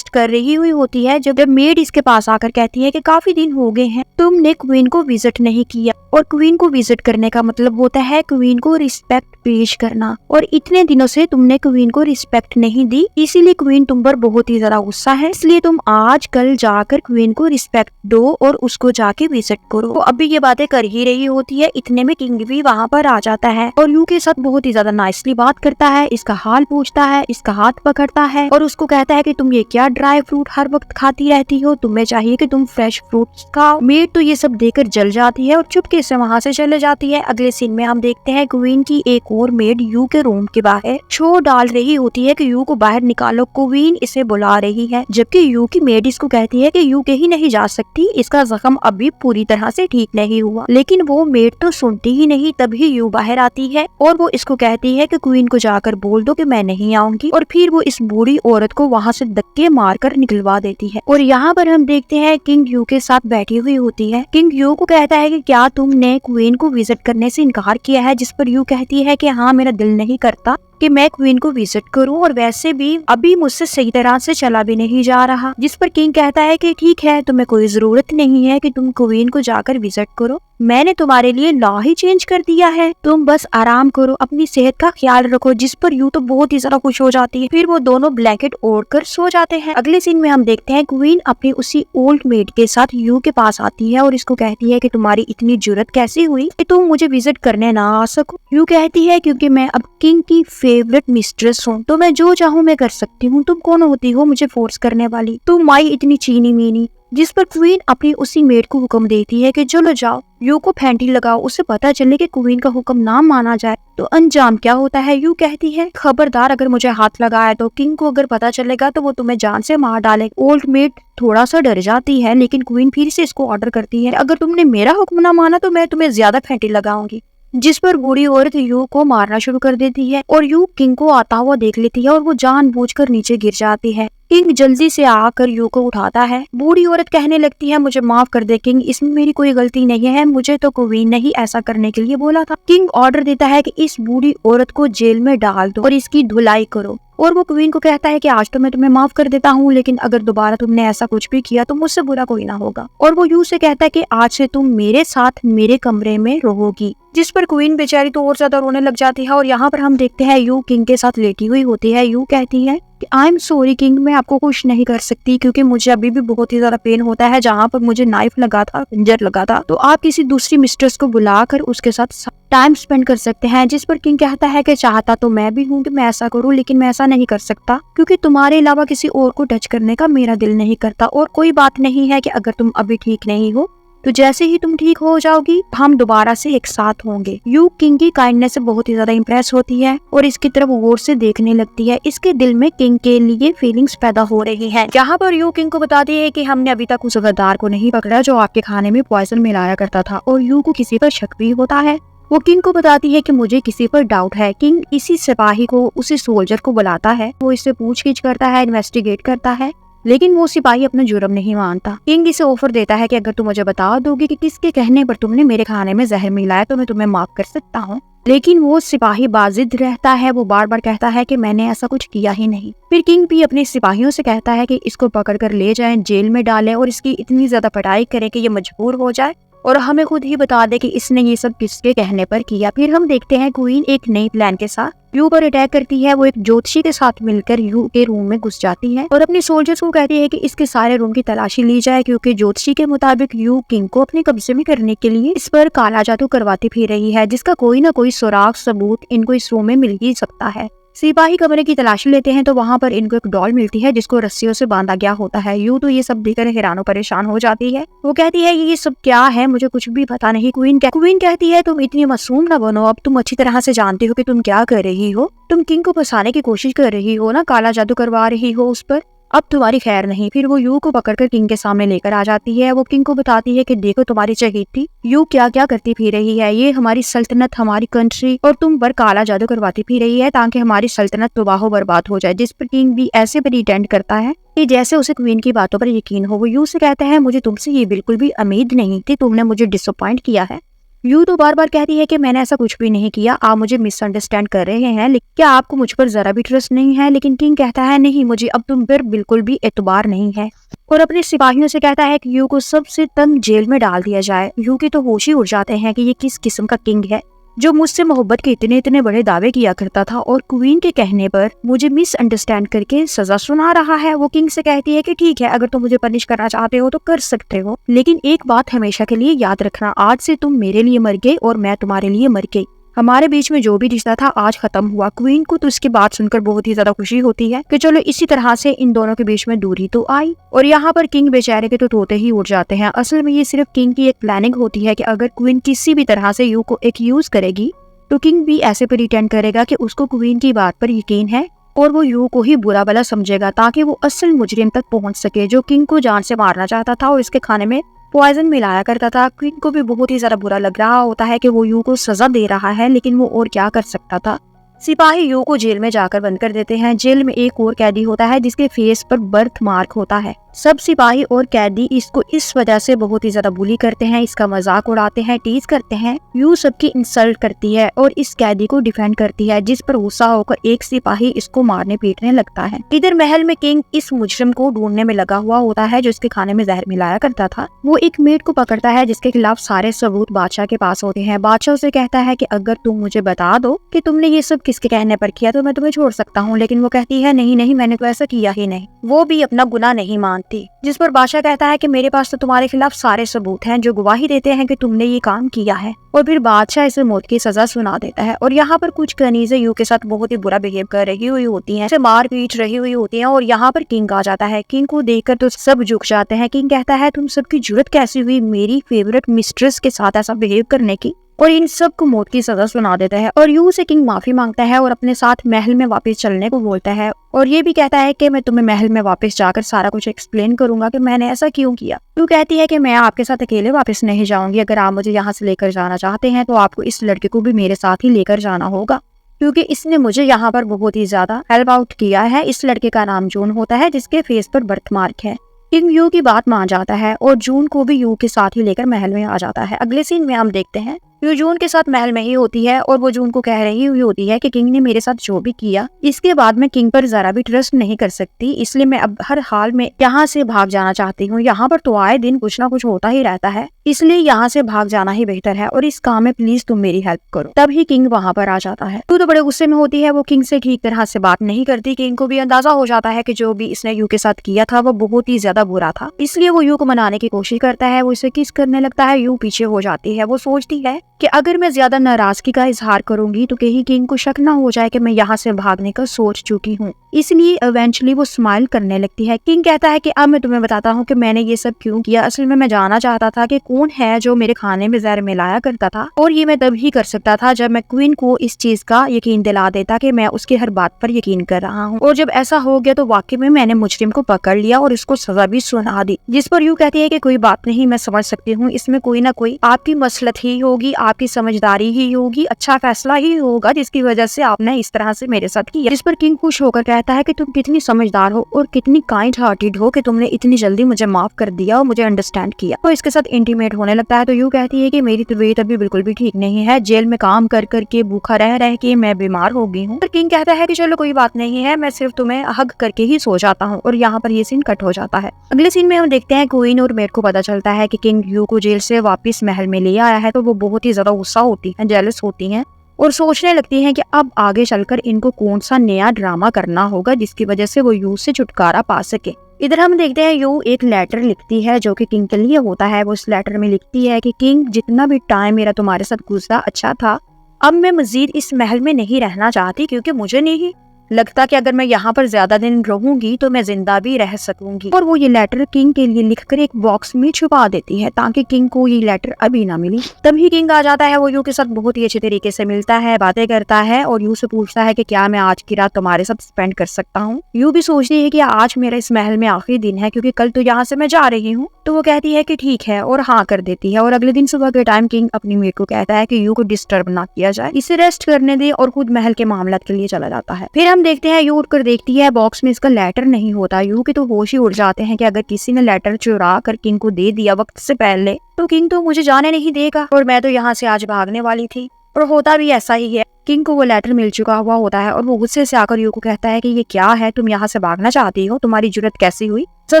रही हुई होती है जब मेड इसके पास आकर कहती है कि काफी दिन हो गए हैं तुमने क्वीन को विजिट नहीं किया और क्वीन को विजिट करने का मतलब होता है क्वीन को रिस्पेक्ट पेश करना और इतने दिनों से तुमने क्वीन को रिस्पेक्ट नहीं दी, इसीलिए क्वीन तुम पर बहुत ही ज्यादा गुस्सा है, इसलिए तुम आज कल जाकर क्वीन को रिस्पेक्ट दो और उसको जाके विजिट करो। तो अभी ये बातें कर ही रही होती है, इतने में किंग भी वहाँ पर आ जाता है और यू के साथ बहुत ही ज्यादा नाइसली बात करता है, इसका हाल पूछता है, इसका हाथ पकड़ता है और उसको कहता है कि तुम ये क्या ड्राई फ्रूट हर वक्त खाती रहती हो, तुम्हें चाहिए कि तुम फ्रेश फ्रूट्स खाओ। मेड तो ये सब देकर जल जाती है और चुपके से वहाँ से चले जाती है। अगले सीन में हम देखते हैं क्वीन की एक और मेड यू के रूम के बाहर शोर डाल रही होती है कि यू को बाहर निकालो, क्वीन इसे बुला रही है, जबकि यू की मेड इसको कहती है कि यू कहीं नहीं जा सकती, इसका जख्म अभी पूरी तरह से ठीक नहीं हुआ, लेकिन वो मेड तो सुनती ही नहीं। तभी यू बाहर आती है और वो इसको कहती है कि क्वीन को जाकर बोल दो कि मैं नहीं आऊंगी और फिर वो इस बूढ़ी औरत को वहाँ से धक्के मारकर निकलवा देती है। और यहाँ पर हम देखते हैं किंग यू के साथ बैठी हुई होती है। किंग यू को कहता है कि क्या तुमने क्वीन को विजिट करने से इनकार किया है, जिस पर यू कहती है कि हाँ मेरा दिल नहीं करता, कि मैं क्वीन को विजिट करूं, और वैसे भी अभी मुझसे सही तरह से चला भी नहीं जा रहा। जिस पर किंग कहता है कि ठीक है, तुम्हें कोई जरूरत नहीं है कि तुम क्वीन को जाकर विजिट करो, मैंने तुम्हारे लिए लॉ ही चेंज कर दिया है, तुम बस आराम करो, अपनी सेहत का ख्याल रखो। जिस पर यू तो बहुत ही ज्यादा खुश हो जाती है। फिर वो दोनों ब्लैंकेट ओढ़कर सो जाते हैं। अगले सीन में हम देखते हैं क्वीन अपनी उसी ओल्ड मेड के साथ यू के पास आती है और इसको कहती है कि तुम्हारी इतनी जुर्रत कैसी हुई कि तुम मुझे विजिट करने ना आ सको। यू कहती है क्योंकि मैं अब किंग की फेवरेट मिस्ट्रेस हूँ, तो मैं जो चाहूँ मैं कर सकती हूँ, तुम कौन होती हो मुझे फोर्स करने वाली, तुम माई इतनी चीनी मीनी। जिस पर क्वीन अपनी उसी मेड को हुक्म देती है कि चलो जाओ, यू को फैंटी लगाओ, उसे पता चले कि क्वीन का हुक्म ना माना जाए तो अंजाम क्या होता है। यू कहती है खबरदार, अगर मुझे हाथ लगाया तो किंग को अगर पता चलेगा तो वो तुम्हें जान से मार डाले। ओल्ड मेड थोड़ा सा डर जाती है, लेकिन क्वीन फिर से इसको ऑर्डर करती है, अगर तुमने मेरा हुक्म ना माना तो मैं तुम्हें ज्यादा फैंटी लगाऊंगी। जिस पर बूढ़ी औरत यू को मारना शुरू कर देती है और यू किंग को आता हुआ देख लेती है और वो जानबूझकर नीचे गिर जाती है। किंग जल्दी से आकर यू को उठाता है। बूढ़ी औरत कहने लगती है मुझे माफ कर दे किंग, इसमें मेरी कोई गलती नहीं है, मुझे तो क्वीन ने ही ऐसा करने के लिए बोला था। किंग ऑर्डर देता है कि इस बूढ़ी औरत को जेल में डाल दो और इसकी धुलाई करो, और वो क्वीन को कहता है कि आज तो मैं तुम्हें माफ कर देता हूँ, लेकिन अगर दोबारा तुमने ऐसा कुछ भी किया तो मुझसे बुरा कोई ना होगा। और वो यू से कहता है कि आज से तुम मेरे साथ मेरे कमरे में रहोगी। जिस पर क्वीन बेचारी तो और ज्यादा रोने लग जाती है और यहाँ पर हम देखते हैं यू किंग के साथ लेटी हुई होती है। यू कहती है कि आई एम सॉरी किंग, मैं आपको कुछ नहीं कर सकती क्योंकि मुझे अभी भी बहुत ही ज्यादा पेन होता है, जहाँ पर मुझे नाइफ लगा था, खंजर लगा था, तो आप किसी दूसरी मिस्ट्रेस को बुलाकर उसके साथ टाइम स्पेंड कर सकते हैं। जिस पर किंग कहता है कि चाहता तो मैं भी हूँ कि मैं ऐसा करूँ, लेकिन मैं ऐसा नहीं कर सकता क्योंकि तुम्हारे अलावा किसी और को टच करने का मेरा दिल नहीं करता। और कोई बात नहीं है कि अगर तुम अभी ठीक नहीं हो तो जैसे ही तुम ठीक हो जाओगी हम दोबारा से एक साथ होंगे। यू किंग की काइंडनेस से बहुत ही ज्यादा इम्प्रेस होती है और इसकी तरफ गौर से देखने लगती है। इसके दिल में किंग के लिए फीलिंग्स पैदा हो रही है। यहाँ पर यू किंग को बताती है कि हमने अभी तक उस गद्दार को नहीं पकड़ा जो आपके खाने में पॉइजन मिलाया करता था, और यू को किसी पर शक भी होता है। वो किंग को बताती है कि मुझे किसी पर डाउट है। किंग इसी सिपाही को, उसी सोल्जर को बुलाता है, वो इससे पूछगिछ करता है, इन्वेस्टिगेट करता है, लेकिन वो सिपाही अपना जुर्म नहीं मानता। किंग इसे ऑफर देता है कि अगर तुम मुझे बता दोगे कि किसके कहने पर तुमने मेरे खाने में जहर मिलाया तो मैं तुम्हें माफ कर सकता हूँ। लेकिन वो सिपाही बाजिद रहता है, वो बार बार कहता है कि मैंने ऐसा कुछ किया ही नहीं। फिर किंग भी अपने सिपाहियों से कहता है कि इसको पकड़कर ले जाएं, जेल में डालें और इसकी इतनी ज्यादा पिटाई करें कि ये मजबूर हो जाए और हमें खुद ही बता दे कि इसने ये सब किसके कहने पर किया। फिर हम देखते हैं क्वीन एक नई प्लान के साथ यू पर अटैक करती है। वो एक ज्योतिषी के साथ मिलकर यू के रूम में घुस जाती है और अपने सोल्जर्स को कहती है कि इसके सारे रूम की तलाशी ली जाए, क्योंकि ज्योतिषी के मुताबिक यू किंग को अपने कब्जे में करने के लिए इस पर काला जादू करवाती फिर रही है, जिसका कोई ना कोई सुराग सबूत इनको इस रूम में मिल ही सकता है। सिपाही कमरे की तलाशी लेते हैं तो वहाँ पर इनको एक डॉल मिलती है जिसको रस्सियों से बांधा गया होता है। यू तो ये सब देखकर हैरान परेशान हो जाती है। वो कहती है ये सब क्या है, मुझे कुछ भी पता नहीं। क्वीन कहती है तुम इतनी मासूम ना बनो, अब तुम अच्छी तरह से जानती हो कि तुम क्या कर रही हो, तुम किंग को फंसाने की कोशिश कर रही हो ना, काला जादू करवा रही हो उस पर, अब तुम्हारी खैर नहीं। फिर वो यू को पकड़कर किंग के सामने लेकर आ जाती है। वो किंग को बताती है कि देखो तुम्हारी चहेती यू क्या क्या करती फिर रही है, ये हमारी सल्तनत, हमारी कंट्री और तुम पर काला जादू करवाती फिर रही है ताकि हमारी सल्तनत तबाह बर्बाद हो जाए। जिस पर किंग भी ऐसे प्रिटेंड करता है कि जैसे उसे क्वीन की बातों पर यकीन हो। वो यू से कहता है मुझे तुमसे ये बिल्कुल भी उम्मीद नहीं थी, तुमने मुझे डिसअपॉइंट किया है। यू तो बार बार कहती है कि मैंने ऐसा कुछ भी नहीं किया, आप मुझे मिसअंडरस्टैंड कर रहे हैं, लेकिन क्या आपको मुझ पर जरा भी ट्रस्ट नहीं है। लेकिन किंग कहता है नहीं, मुझे अब तुम पर बिल्कुल भी एतबार नहीं है, और अपने सिपाहियों से कहता है कि यू को सबसे तंग जेल में डाल दिया जाए। यू के तो होश ही उड़ जाते हैं कि ये किस किस्म का किंग है जो मुझसे मोहब्बत के इतने इतने बड़े दावे किया करता था और क्वीन के कहने पर मुझे मिसअंडरस्टैंड करके सजा सुना रहा है। वो किंग से कहती है कि ठीक है, अगर तुम मुझे पनिश करना चाहते हो तो कर सकते हो, लेकिन एक बात हमेशा के लिए याद रखना, आज से तुम मेरे लिए मर गए और मैं तुम्हारे लिए मर गई, हमारे बीच में जो भी रिश्ता था आज खत्म हुआ। क्वीन को तो इसकी बात सुनकर बहुत ही ज्यादा खुशी होती है कि चलो इसी तरह से इन दोनों के बीच में दूरी तो आई। और यहाँ पर किंग बेचारे के तो तोते ही उड़ जाते हैं। असल में ये सिर्फ किंग की एक प्लानिंग होती है कि अगर क्वीन किसी भी तरह से यू को एक्यूज करेगी तो किंग भी ऐसे प्रिटेंड करेगा कि उसको क्वीन की बात पर यकीन है और वो यू को ही बुरा भला समझेगा ताकि वो असल मुजरिम तक पहुंच सके जो किंग को जान से मारना चाहता था और इसके खाने में पॉइजन मिलाया करता था। क्वीन को भी बहुत ही ज्यादा बुरा लग रहा होता है कि वो यू को सजा दे रहा है, लेकिन वो और क्या कर सकता था। सिपाही यू को जेल में जाकर बंद कर देते हैं। जेल में एक और कैदी होता है जिसके फेस पर बर्थ मार्क होता है। सब सिपाही और कैदी इसको इस वजह से बहुत ही ज्यादा बुली करते हैं, इसका मजाक उड़ाते हैं, टीज करते हैं। यू सबकी इंसल्ट करती है और इस कैदी को डिफेंड करती है, जिस पर गुस्सा होकर एक सिपाही इसको मारने पीटने लगता है। इधर महल में किंग इस मुजरिम को ढूंढने में लगा हुआ होता है जो इसके खाने में जहर मिलाया करता था। वो एक मेड को पकड़ता है जिसके खिलाफ सारे सबूत बादशाह के पास होते हैं। बादशाह उसे कहता है कि अगर तुम मुझे बता दो कि तुमने ये सब किसके कहने पर किया तो मैं तुम्हें छोड़ सकता हूँ, लेकिन वो कहती है नहीं नहीं, मैंने तो ऐसा किया ही नहीं। वो भी अपना गुनाह नहीं मानती, जिस पर बादशाह कहता है कि मेरे पास तो तुम्हारे खिलाफ सारे सबूत हैं जो गवाही देते हैं कि तुमने ये काम किया है। और फिर बादशाह इसे मौत की सजा सुना देता है। और यहाँ पर कुछ कनीज़ें यू के साथ बहुत ही बुरा बिहेव कर रही हुई होती हैं, मार पीट रही हुई होती हैं। और यहाँ पर किंग आ जाता है। किंग को देखकर तो सब झुक जाते हैं। किंग कहता है तुम सबकी जुर्रत कैसी हुई मेरी फेवरेट मिस्ट्रेस के साथ ऐसा बिहेव करने की, और इन सब को मौत की सजा सुना देता है। और यू से किंग माफी मांगता है और अपने साथ महल में वापस चलने को बोलता है। और ये भी कहता है कि मैं तुम्हें महल में वापस जाकर सारा कुछ एक्सप्लेन करूंगा कि मैंने ऐसा क्यों किया। यू कहती है कि मैं आपके साथ अकेले वापस नहीं जाऊंगी, अगर आप मुझे यहाँ से लेकर जाना चाहते हैं तो आपको इस लड़के को भी मेरे साथ ही लेकर जाना होगा, क्योंकि इसने मुझे यहाँ पर बहुत ही ज्यादा हेल्प आउट किया है। इस लड़के का नाम जून होता है जिसके फेस पर बर्थ मार्क है। किंग यू की बात मान जाता है और जून को भी यू के साथ ही लेकर महल में आ जाता है। अगले सीन में हम देखते हैं यू जून के साथ महल में ही होती है और वो जून को कह रही हुई होती है कि किंग ने मेरे साथ जो भी किया इसके बाद मैं किंग पर जरा भी ट्रस्ट नहीं कर सकती, इसलिए मैं अब हर हाल में यहाँ से भाग जाना चाहती हूँ। यहाँ पर तो आए दिन कुछ ना कुछ होता ही रहता है, इसलिए यहाँ से भाग जाना ही बेहतर है और इस काम में प्लीज तुम मेरी हेल्प करो। तभी किंग वहाँ पर आ जाता है। तू तो बड़े गुस्से में होती है। वो किंग से ठीक तरह से बात नहीं करती। किंग को भी अंदाजा हो जाता है कि जो भी इसने यू के साथ किया था वो बहुत ही ज्यादा बुरा था, इसलिए वो यू को मनाने की कोशिश करता है। वो इसे किस करने लगता है। यू पीछे हो जाती है। वो सोचती है कि अगर मैं ज्यादा नाराजगी का इजहार करूंगी तो कहीं किंग को शक ना हो जाए कि मैं यहाँ से भागने का सोच चुकी हूँ, इसलिए इवेंचुअली वो स्माइल करने लगती है। किंग कहता है कि अब मैं तुम्हें बताता हूँ कि मैंने ये सब क्यों किया। असल में मैं जानना चाहता था कि कौन है जो मेरे खाने में जहर मिलाया करता था, और ये मैं तब ही कर सकता था जब मैं क्वीन को इस चीज का यकीन दिला देता कि मैं उसकी हर बात पर यकीन कर रहा हूँ। और जब ऐसा हो गया तो वाकई में मैंने मुजरिम को पकड़ लिया और इसको सजा भी सुना दी। जिस पर यू कहती है कि कोई बात नहीं, मैं समझ सकती हूँ, इसमें कोई ना कोई आपकी मसलत ही होगी, आपकी समझदारी ही होगी, अच्छा फैसला ही होगा जिसकी वजह से आपने इस तरह से मेरे साथ किया। जिस पर किंग खुश होकर कहता है कि तुम कितनी समझदार हो और कितनी काइंड हार्टेड हो कि तुमने इतनी जल्दी मुझे माफ कर दिया और मुझे अंडरस्टैंड किया। तो इसके साथ इंटीमेट होने लगता है। तो यू कहती है कि मेरी तबीयत अभी बिल्कुल भी ठीक नहीं है, जेल में काम कर करके भूखा रह रह के मैं बीमार हो गई हूँ। तो किंग कहता है कि चलो कोई बात नहीं है, मैं सिर्फ तुम्हें हग करके ही सो जाता हूँ। और यहाँ पर ये सीन कट हो जाता है। अगले सीन में हम देखते हैं क्वीन और मेड को पता चलता है कि किंग यू को जेल से वापस महल में ले आया है। तो वो बहुत ही ज्यादा गुस्सा होती है, जेलस होती हैं और सोचने लगती हैं कि अब आगे चलकर इनको कौन सा नया ड्रामा करना होगा जिसकी वजह से वो यू से छुटकारा पा सके। इधर हम देखते हैं यू एक लेटर लिखती है जो कि किंग के लिए होता है। वो इस लेटर में लिखती है कि किंग, जितना भी टाइम मेरा तुम्हारे साथ गुजरा अच्छा था, अब मैं मजीद इस महल में नहीं रहना चाहती, क्योंकि मुझे नहीं लगता कि अगर मैं यहाँ पर ज्यादा दिन रहूंगी तो मैं जिंदा भी रह सकूंगी। और वो ये लेटर किंग के लिए लिखकर एक बॉक्स में छुपा देती है ताकि किंग को ये लेटर अभी ना मिले। तभी किंग आ जाता है। वो यू के साथ बहुत ही अच्छे तरीके से मिलता है, बातें करता है और यू से पूछता है कि क्या मैं आज की रात तुम्हारे साथ स्पेंड कर सकता हूँ। यू भी सोचती है कि आज मेरा इस महल में आखिरी दिन है, क्योंकि कल तो यहाँ से मैं जा रही हूँ। तो वो कहती है कि ठीक है और हाँ कर देती है। और अगले दिन सुबह के टाइम किंग अपनी मेड को कहता है कि यू को डिस्टर्ब ना किया जाए, इसे रेस्ट करने दे, और खुद महल के मामलात के लिए चला जाता है। फिर हम देखते हैं यू उठकर देखती है बॉक्स में इसका लेटर नहीं होता। यू के तो होश ही उड़ जाते हैं कि अगर किसी ने लेटर चुरा कर किंग को दे दिया वक्त से पहले तो किंग तो मुझे जाने नहीं देगा और मैं तो यहाँ से आज भागने वाली थी। और होता भी ऐसा ही है। किंग को वो लेटर मिल चुका हुआ होता है और वो गुस्से से आकर यू को कहता है कि ये क्या है, तुम यहाँ से भागना चाहती हो, तुम्हारी जुर्रत कैसी हुई, सर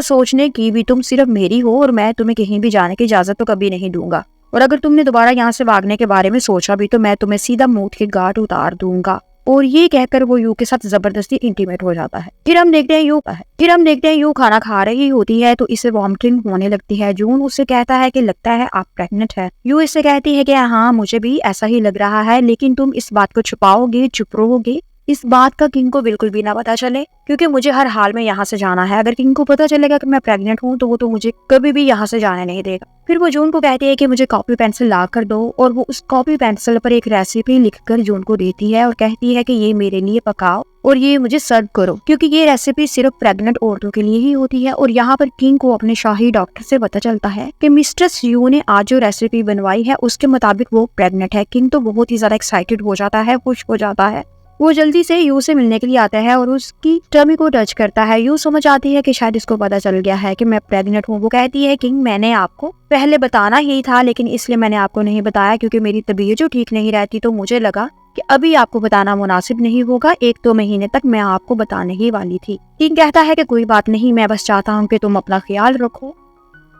सोचने की भी तुम सिर्फ मेरी हो और मैं तुम्हें कहीं भी जाने की इजाजत तो कभी नहीं दूंगा, और अगर तुमने दोबारा यहाँ से भागने के बारे में सोचा भी तो मैं तुम्हें सीधा मौत के घाट उतार दूंगा। और ये कहकर वो यू के साथ जबरदस्ती इंटीमेट हो जाता है। फिर हम देखते हैं यू खाना खा रही होती है तो इसे वॉमिटिंग होने लगती है। जून उससे कहता है कि लगता है आप प्रेग्नेंट है। यू इससे कहती है कि हाँ मुझे भी ऐसा ही लग रहा है, लेकिन तुम इस बात को छुपाओगे, चुप रहोगे, इस बात का किंग को बिल्कुल भी ना पता चले, क्योंकि मुझे हर हाल में यहाँ से जाना है। अगर किंग को पता चलेगा कि मैं प्रेग्नेंट हूँ तो वो तो मुझे कभी भी यहाँ से जाने नहीं देगा। फिर वो जून को कहती है कि मुझे कॉपी पेंसिल ला कर दो, और वो उस कॉपी पेंसिल पर एक रेसिपी लिखकर जून को देती है और कहती है कि ये मेरे लिए पकाओ और ये मुझे सर्व करो, क्योंकि ये रेसिपी सिर्फ प्रेग्नेंट औरतों के लिए ही होती है। और यहाँ पर किंग को अपने शाही डॉक्टर से पता चलता है कि मिस्ट्रेस यू ने आज जो रेसिपी बनवाई है उसके मुताबिक वो प्रेग्नेंट है। किंग तो बहुत ही ज्यादा एक्साइटेड हो जाता है, खुश हो जाता है वो जल्दी से यू से मिलने के लिए आता है और उसकी टमी को टच करता है। यू समझ आती है कि शायद इसको पता चल गया है कि मैं प्रेग्नेंट हूँ। वो कहती है किंग मैंने आपको पहले बताना ही था, लेकिन इसलिए मैंने आपको नहीं बताया क्योंकि मेरी तबीयत जो ठीक नहीं रहती, तो मुझे लगा कि अभी आपको बताना मुनासिब नहीं होगा। 1-2 महीने तक मैं आपको बताने ही वाली थी। किंग कहता है कि कोई बात नहीं, मैं बस चाहता हूँ कि तुम अपना ख्याल रखो,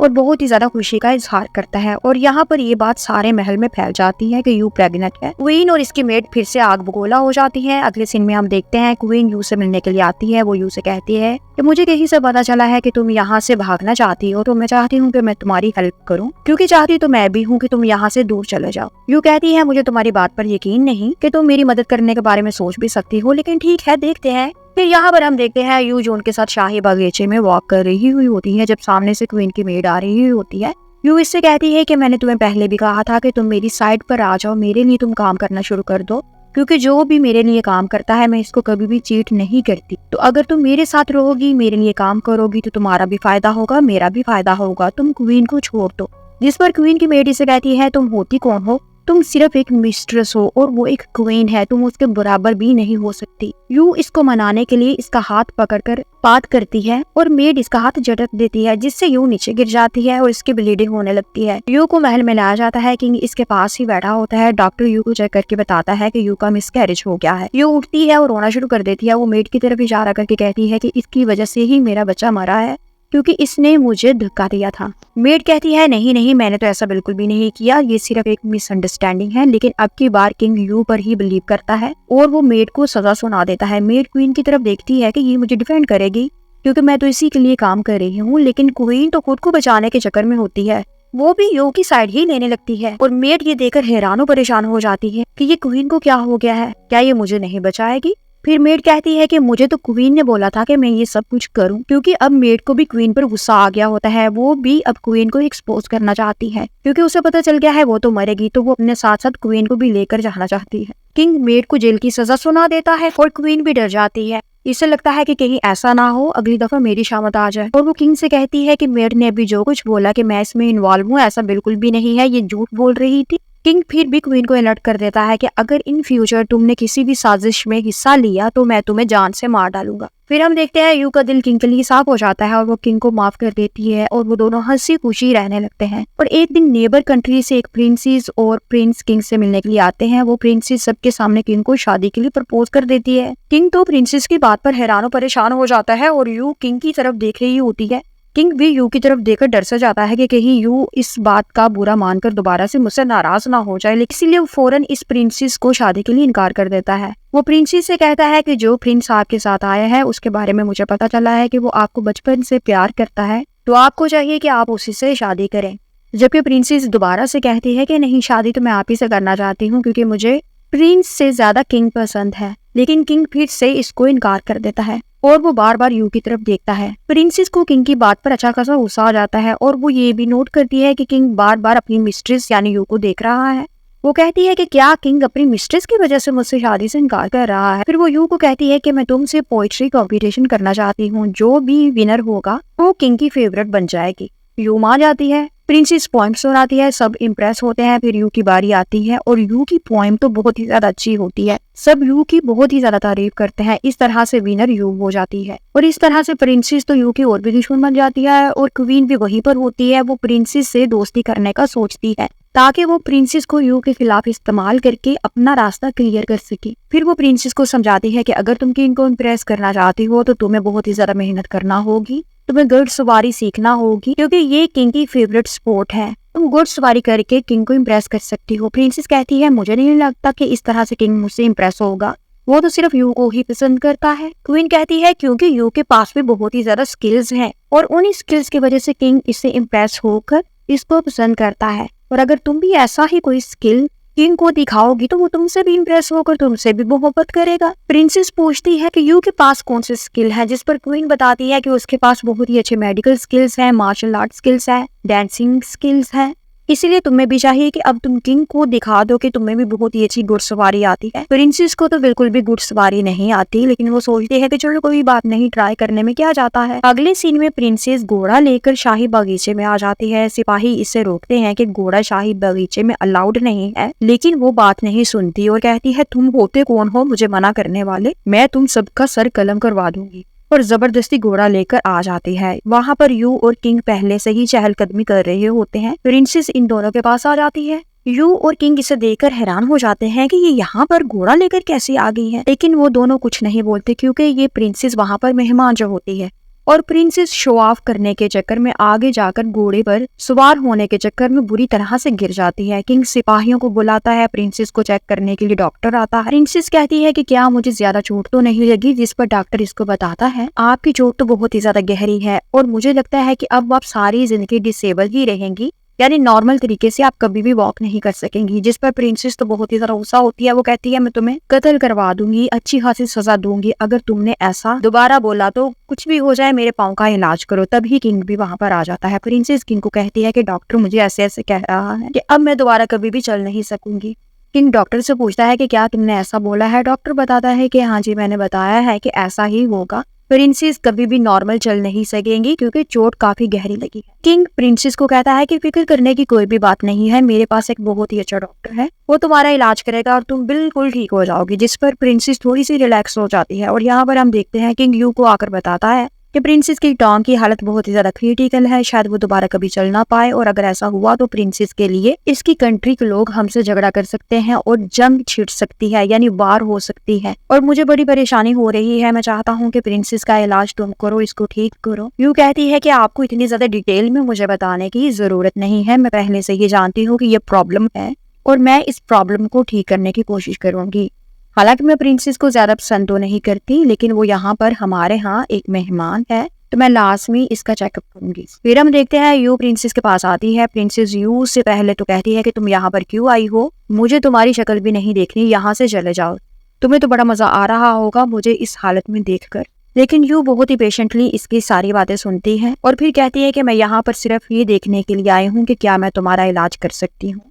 और बहुत ही ज्यादा खुशी का इजहार करता है। और यहाँ पर ये बात सारे महल में फैल जाती है कि यू प्रेग्नेंट है। क्वीन और इसकी मेड फिर से आग बगोला हो जाती है। अगले सीन में हम देखते हैं क्वीन यू से मिलने के लिए आती है। वो यू से कहती है कि मुझे कहीं से पता चला है कि तुम यहाँ से भागना चाहती हो, तो मैं चाहती हूँ कि मैं तुम्हारी हेल्प करूँ, क्योंकि चाहती तो मैं भी हूँ कि तुम यहाँ से दूर चले जाओ। यू कहती है मुझे तुम्हारी बात पर यकीन नहीं कि तुम मेरी मदद करने के बारे में सोच भी सकती हो, लेकिन ठीक है, देखते हैं। फिर यहाँ पर हम देखते हैं यू जो उनके साथ शाही बागीचे में वॉक कर रही हुई होती है, जब सामने से क्वीन की मेड आ रही हुई होती है। यू इससे कहती है कि मैंने तुम्हें पहले भी कहा था कि तुम मेरी साइड पर आ जाओ, मेरे लिए तुम काम करना शुरू कर दो, क्योंकि जो भी मेरे लिए काम करता है मैं इसको कभी भी चीट नहीं करती। तो अगर तुम मेरे साथ रहोगी, मेरे लिए काम करोगी, तो तुम्हारा भी फायदा होगा, मेरा भी फायदा होगा। तुम क्वीन को छोड़ दो। जिस पर क्वीन की मेड इसे कहती है तुम होती कौन हो, तुम सिर्फ एक मिस्ट्रेस हो और वो एक क्वीन है, तुम उसके बराबर भी नहीं हो सकती। यू इसको मनाने के लिए इसका हाथ पकड़कर बात करती है और मेड इसका हाथ झटक देती है, जिससे यू नीचे गिर जाती है और इसकी ब्लीडिंग होने लगती है। यू को महल में लाया जाता है। किंग इसके पास ही बैठा होता है। डॉक्टर यू को चेक करके बताता है कि यू का मिसकैरेज हो गया है। यू उठती है और रोना शुरू कर देती है। वो मेड की तरफ इशारा करके कहती है कि इसकी वजह से ही मेरा बच्चा मरा है, क्योंकि इसने मुझे धक्का दिया था। मेड कहती है नहीं नहीं, मैंने तो ऐसा बिल्कुल भी नहीं किया, ये सिर्फ एक मिसअंडरस्टैंडिंग है। लेकिन अब की बार किंग यू पर ही बिलीव करता है और वो मेड को सजा सुना देता है। मेड क्वीन की तरफ देखती है कि ये मुझे डिफेंड करेगी, क्योंकि मैं तो इसी के लिए काम कर रही हूँ, लेकिन क्वीन तो खुद को बचाने के चक्कर में होती है। वो भी यू की साइड ही लेने लगती है और मेड ये देखकर हैरान और परेशान हो जाती है कि ये क्वीन को क्या हो गया है, क्या ये मुझे नहीं बचाएगी। फिर मेड कहती है कि मुझे तो क्वीन ने बोला था कि मैं ये सब कुछ करूं, क्योंकि अब मेड को भी क्वीन पर गुस्सा आ गया होता है। वो भी अब क्वीन को एक्सपोज करना चाहती है, क्योंकि उसे पता चल गया है वो तो मरेगी, तो वो अपने साथ साथ क्वीन को भी लेकर जाना चाहती है। किंग मेड को जेल की सजा सुना देता है और क्वीन भी डर जाती है। इसे लगता है कि कहीं ऐसा ना हो अगली दफा मेरी शामत आ जाए। और वो किंग से कहती है कि मेड ने अभी जो कुछ बोला कि मैं इसमें इन्वॉल्व हूँ, ऐसा बिल्कुल भी नहीं है, ये झूठ बोल रही थी। किंग फिर भी क्वीन को अलर्ट कर देता है कि अगर इन फ्यूचर तुमने किसी भी साजिश में हिस्सा लिया तो मैं तुम्हें जान से मार डालूंगा। फिर हम देखते हैं यू का दिल किंग के लिए साफ हो जाता है और वो किंग को माफ कर देती है और वो दोनों हंसी खुशी रहने लगते हैं। और एक दिन नेबर कंट्री से एक प्रिंसेस और प्रिंस किंग से मिलने के लिए आते हैं। वो प्रिंसेस सबके सामने किंग को शादी के लिए प्रपोज कर देती है। किंग तो प्रिंसेस की बात पर हैरान और परेशान हो जाता है और यू किंग की तरफ देख रही होती है। किंग भी यू की तरफ देखकर डर सा जाता है कि कहीं यू इस बात का बुरा मानकर दोबारा से मुझसे नाराज ना हो जाए, लेकिन इसीलिए वो फौरन इस प्रिंसेस को शादी के लिए इनकार कर देता है। वो प्रिंसेस से कहता है कि जो प्रिंस आपके साथ आया है उसके बारे में मुझे पता चला है कि वो आपको बचपन से प्यार करता है, तो आपको चाहिए कि आप उसी से शादी करें। जबकि प्रिंसेस दोबारा से कहती है कि नहीं, शादी तो मैं आप ही से करना चाहती हूँ, क्योंकि मुझे प्रिंस से ज्यादा किंग पसंद है। लेकिन किंग फिर से इसको इनकार कर देता है और वो बार बार यू की तरफ देखता है। प्रिंसेस को किंग की बात पर अच्छा खासा गुस्सा आ जाता है और वो ये भी नोट करती है कि किंग बार बार अपनी मिस्ट्रेस यानी यू को देख रहा है। वो कहती है कि क्या किंग अपनी मिस्ट्रेस की वजह से मुझसे शादी से इनकार कर रहा है। फिर वो यू को कहती है कि मैं तुमसे पोइट्री कंपटीशन करना चाहती हूँ, जो भी विनर होगा वो किंग की फेवरेट बन जाएगी। यू मान जाती है। प्रिंसेस पोइम सुनाती है, सब इम्प्रेस होते हैं। फिर यू की बारी आती है और यू की पोइम तो बहुत ही ज्यादा अच्छी होती है। सब यू की बहुत ही ज्यादा तारीफ करते हैं। इस तरह से विनर यू हो जाती है और इस तरह से प्रिंसेस तो यू की और भी दुश्मन बन जाती है और क्वीन भी वहीं पर होती है। वो प्रिंसेस से दोस्ती करने का सोचती है ताकि वो प्रिंसेस को यू के खिलाफ इस्तेमाल करके अपना रास्ता क्लियर कर सके। फिर वो प्रिंसेस को समझाती है कि अगर तुम किंग को इम्प्रेस करना चाहती हो तो तुम्हें बहुत ही ज्यादा मेहनत करना होगी, तुम्हें घुड़सवारी सीखना होगी, क्योंकि ये किंग की फेवरेट स्पोर्ट है। तुम घुड़सवारी करके किंग को इम्प्रेस कर सकती हो। प्रिंसेस कहती है मुझे नहीं लगता कि इस तरह से किंग मुझसे इम्प्रेस होगा, वो तो सिर्फ यू को ही पसंद करता है। क्वीन कहती है क्योंकि यू के पास भी बहुत ही ज्यादा स्किल्स हैं और उन स्किल्स की वजह से किंग इससे इम्प्रेस होकर इसको पसंद करता है। और अगर तुम भी ऐसा ही कोई स्किल किंग को दिखाओगी तो वो तुमसे भी इम्प्रेस होकर तुमसे भी मोहब्बत करेगा। प्रिंसेस पूछती है कि यू के पास कौन से स्किल है, जिस पर क्वीन बताती है कि उसके पास बहुत ही अच्छे मेडिकल स्किल्स हैं, मार्शल आर्ट स्किल्स है, डांसिंग स्किल्स है। इसलिए तुम्हें भी चाहिए कि अब तुम किंग को दिखा दो कि तुम्हें भी बहुत ही अच्छी घुड़सवारी आती है। प्रिंसेस को तो बिल्कुल भी घुड़सवारी नहीं आती, लेकिन वो सोचती है कि चलो कोई बात नहीं, ट्राई करने में क्या जाता है। अगले सीन में प्रिंसेस घोड़ा लेकर शाही बगीचे में आ जाती है। सिपाही इसे रोकते हैं कि घोड़ा शाही बगीचे में अलाउड नहीं है, लेकिन वो बात नहीं सुनती और कहती है तुम होते कौन हो मुझे मना करने वाले, मैं तुम सबका सर कलम करवा दूंगी, और जबरदस्ती घोड़ा लेकर आ जाती है। वहाँ पर यू और किंग पहले से ही चहलकदमी कर रहे होते हैं। प्रिंसेस इन दोनों के पास आ जाती है। यू और किंग इसे देखकर हैरान हो जाते हैं कि ये यहाँ पर घोड़ा लेकर कैसे आ गई है, लेकिन वो दोनों कुछ नहीं बोलते क्योंकि ये प्रिंसेस वहाँ पर मेहमान जो होती है। और प्रिंसेस शो ऑफ करने के चक्कर में आगे जाकर घोड़े पर सवार होने के चक्कर में बुरी तरह से गिर जाती है। किंग सिपाहियों को बुलाता है, प्रिंसेस को चेक करने के लिए डॉक्टर आता है। प्रिंसेस कहती है कि क्या मुझे ज्यादा चोट तो नहीं लगी, जिस पर डॉक्टर इसको बताता है आपकी चोट तो बहुत ही ज्यादा गहरी है और मुझे लगता है कि अब आप सारी जिंदगी डिसेबल ही रहेंगी, यानी नॉर्मल तरीके से आप कभी भी वॉक नहीं कर सकेंगी। जिस पर प्रिंसेस तो बहुत ही ज्यादा गुस्सा होती है। वो कहती है मैं तुम्हें कत्ल करवा दूंगी, अच्छी खासी सजा दूंगी अगर तुमने ऐसा दोबारा बोला, तो कुछ भी हो जाए मेरे पाँव का इलाज करो। तभी किंग भी वहां पर आ जाता है। प्रिंसेस किंग को कहती है कि डॉक्टर मुझे ऐसे ऐसे कह रहा है कि अब मैं दोबारा कभी भी चल नहीं सकूंगी। किंग डॉक्टर से पूछता है कि क्या तुमने ऐसा बोला है। डॉक्टर बताता है कि हाँ जी मैंने बताया है कि ऐसा ही होगा, प्रिंसेस कभी भी नॉर्मल चल नहीं सकेंगी क्योंकि चोट काफी गहरी लगी है। किंग प्रिंसेस को कहता है कि फिक्र करने की कोई भी बात नहीं है, मेरे पास एक बहुत ही अच्छा डॉक्टर है, वो तुम्हारा इलाज करेगा और तुम बिल्कुल ठीक हो जाओगी। जिस पर प्रिंसेस थोड़ी सी रिलैक्स हो जाती है। और यहाँ पर हम देखते हैं किंग यू को आकर बताता है कि प्रिंसेस की टॉन्ग की हालत बहुत ही ज्यादा क्रिटिकल है, शायद वो दोबारा कभी चल ना पाए, और अगर ऐसा हुआ तो प्रिंसेस के लिए इसकी कंट्री के लोग हमसे झगड़ा कर सकते हैं और जंग छिड़ सकती है, यानी वार हो सकती है, और मुझे बड़ी परेशानी हो रही है। मैं चाहता हूँ कि प्रिंसेस का इलाज तुम करो, इसको ठीक करो। यू कहती है कि आपको इतनी ज्यादा डिटेल में मुझे बताने की जरूरत नहीं है, मैं पहले से ही जानती हूँ कि ये प्रॉब्लम है और मैं इस प्रॉब्लम को ठीक करने की कोशिश करूंगी। हालांकि मैं प्रिंसेस को ज्यादा पसंद तो नहीं करती, लेकिन वो यहाँ पर हमारे यहाँ एक मेहमान है तो मैं लास्ट में इसका चेकअप करूंगी। फिर हम देखते हैं यू प्रिंसेस के पास आती है। प्रिंसेस यू से पहले तो कहती है कि तुम यहाँ पर क्यों आई हो, मुझे तुम्हारी शक्ल भी नहीं देखनी, यहाँ से चले जाओ, तुम्हें तो बड़ा मजा आ रहा होगा मुझे इस हालत में देखकर। लेकिन यू बहुत ही पेशेंटली इसकी सारी बातें सुनती है और फिर कहती है कि मैं यहाँ पर सिर्फ ये देखने के लिए आई हूँ कि क्या मैं तुम्हारा इलाज कर सकती हूँ,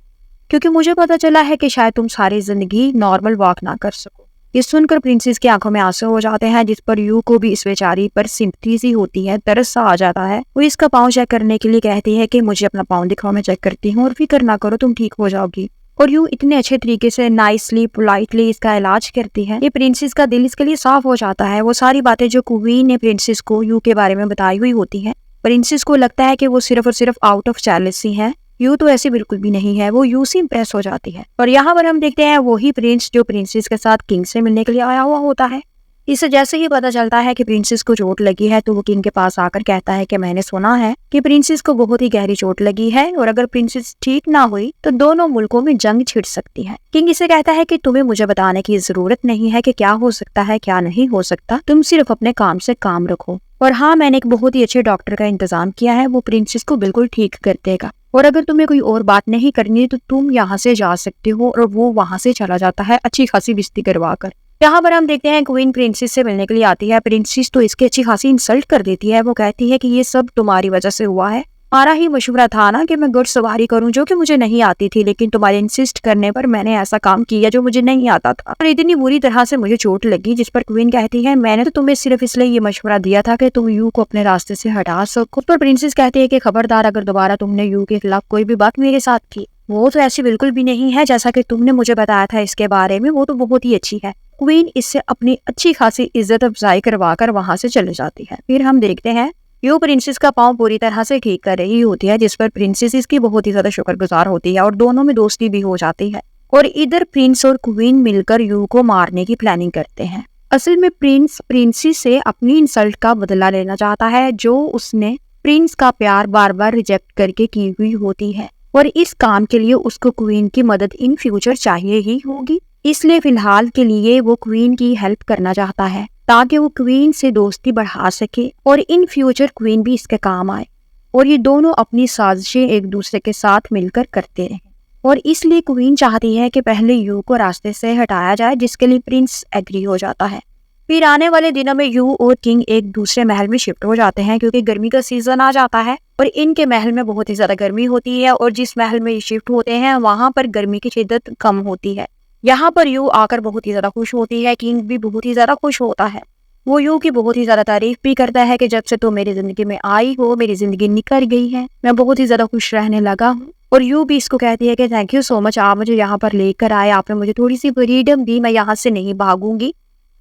क्योंकि मुझे पता चला है कि शायद तुम सारी जिंदगी नॉर्मल वॉक ना कर सको। ये सुनकर प्रिंसेस की आंखों में आंसू हो जाते हैं, जिस पर यू को भी इस बेचारी पर सिंपैथी सी होती है, तरस सा आ जाता है। वो इसका पाँव चेक करने के लिए कहती है कि मुझे अपना पाँव दिखाओ, मैं चेक करती हूँ और फिक्र ना करो तुम ठीक हो जाओगी। और यू इतने अच्छे तरीके से नाइसली पोलाइटली इसका इलाज करती है, ये प्रिंसेस का दिल इसके लिए साफ हो जाता है। वो सारी बातें जो क्वीन ने प्रिंसेस को यू के बारे में बताई हुई होती है, प्रिंसेस को लगता है कि वो सिर्फ और सिर्फ आउट ऑफ जेलसी है। यू तो ऐसी बिल्कुल भी नहीं है, वो यू से इम्प्रेस हो जाती है। और यहाँ पर हम देखते हैं वही प्रिंस जो प्रिंसेस के साथ किंग से मिलने के लिए आया हुआ होता है। इसे जैसे ही पता चलता है कि प्रिंसेस को चोट लगी है तो वो किंग के पास आकर कहता है कि मैंने सुना है कि प्रिंसेस को बहुत ही गहरी चोट लगी है और अगर प्रिंसेस ठीक ना हुई तो दोनों मुल्कों में जंग छिड़ सकती है। किंग इसे कहता है कि तुम्हें मुझे बताने की जरूरत नहीं है कि क्या हो सकता है क्या नहीं हो सकता, तुम सिर्फ अपने काम से काम रखो। और हाँ, मैंने एक बहुत ही अच्छे डॉक्टर का इंतजाम किया है, वो प्रिंसेस को बिल्कुल ठीक कर देगा। और अगर तुम्हें कोई और बात नहीं करनी तो तुम यहाँ से जा सकते हो। और वो वहां से चला जाता है अच्छी खासी बेइज्जती करवा कर। यहाँ पर हम देखते हैं क्वीन प्रिंसेस से मिलने के लिए आती है। प्रिंसेस तो इसकी अच्छी खासी इंसल्ट कर देती है। वो कहती है कि ये सब तुम्हारी वजह से हुआ है, हमारा ही मशवरा था ना कि मैं घुड़सवारी करूं जो कि मुझे नहीं आती थी, लेकिन तुम्हारे इंसिस्ट करने पर मैंने ऐसा काम किया जो मुझे नहीं आता था और इतनी बुरी तरह से मुझे चोट लगी। जिस पर क्वीन कहती है मैंने तो तुम्हें सिर्फ इसलिए ये मशवरा दिया था कि तुम यू को अपने रास्ते से हटा सको। पर प्रिंसेस कहती है कि खबरदार अगर दोबारा तुमने यू के खिलाफ कोई भी बात मेरे साथ की, वो तो ऐसी बिल्कुल भी नहीं है जैसा कि तुमने मुझे बताया था इसके बारे में, वो तो बहुत ही अच्छी है। क्वीन इससे अपनी अच्छी खासी इज्जत अफजाई करवा कर वहां से चले जाती है। फिर हम देखते हैं यू प्रिंसेस का पाँव पूरी तरह से ठीक कर रही होती है, जिस पर प्रिंसेस इसकी बहुत ही ज्यादा शुक्रगुजार होती है और दोनों में दोस्ती भी हो जाती है। और इधर प्रिंस और क्वीन मिलकर यू को मारने की प्लानिंग करते हैं। असल में प्रिंस प्रिंसेस से अपनी इंसल्ट का बदला लेना चाहता है जो उसने प्रिंस का प्यार बार बार रिजेक्ट करके की हुई होती है, और इस काम के लिए उसको क्वीन की मदद इन फ्यूचर चाहिए ही होगी। इसलिए फिलहाल के लिए वो क्वीन की हेल्प करना चाहता है ताकि वो क्वीन से दोस्ती बढ़ा सके और इन फ्यूचर क्वीन भी इसके काम आए, और ये दोनों अपनी साजिशें एक दूसरे के साथ मिलकर करते रहें। और इसलिए क्वीन चाहती है कि पहले यू को रास्ते से हटाया जाए, जिसके लिए प्रिंस एग्री हो जाता है। फिर आने वाले दिनों में यू और किंग एक दूसरे महल में शिफ्ट हो जाते हैं क्योंकि गर्मी का सीजन आ जाता है और इनके महल में बहुत ही ज्यादा गर्मी होती है और जिस महल में ये शिफ्ट होते हैं वहां पर गर्मी की शिद्दत कम होती है। यहाँ पर यू आकर बहुत ही ज्यादा खुश होती है, किंग भी बहुत ही ज्यादा खुश होता है। वो यू की बहुत ही ज्यादा तारीफ भी करता है कि जब से तुम मेरी जिंदगी में आई हो मेरी जिंदगी निखर गई है, मैं बहुत ही ज्यादा खुश रहने लगा हूँ। और यू भी इसको कहती है कि थैंक यू सो मच, आप मुझे यहाँ पर लेकर आए, आपने मुझे थोड़ी सी फ्रीडम दी, मैं यहाँ से नहीं भागूंगी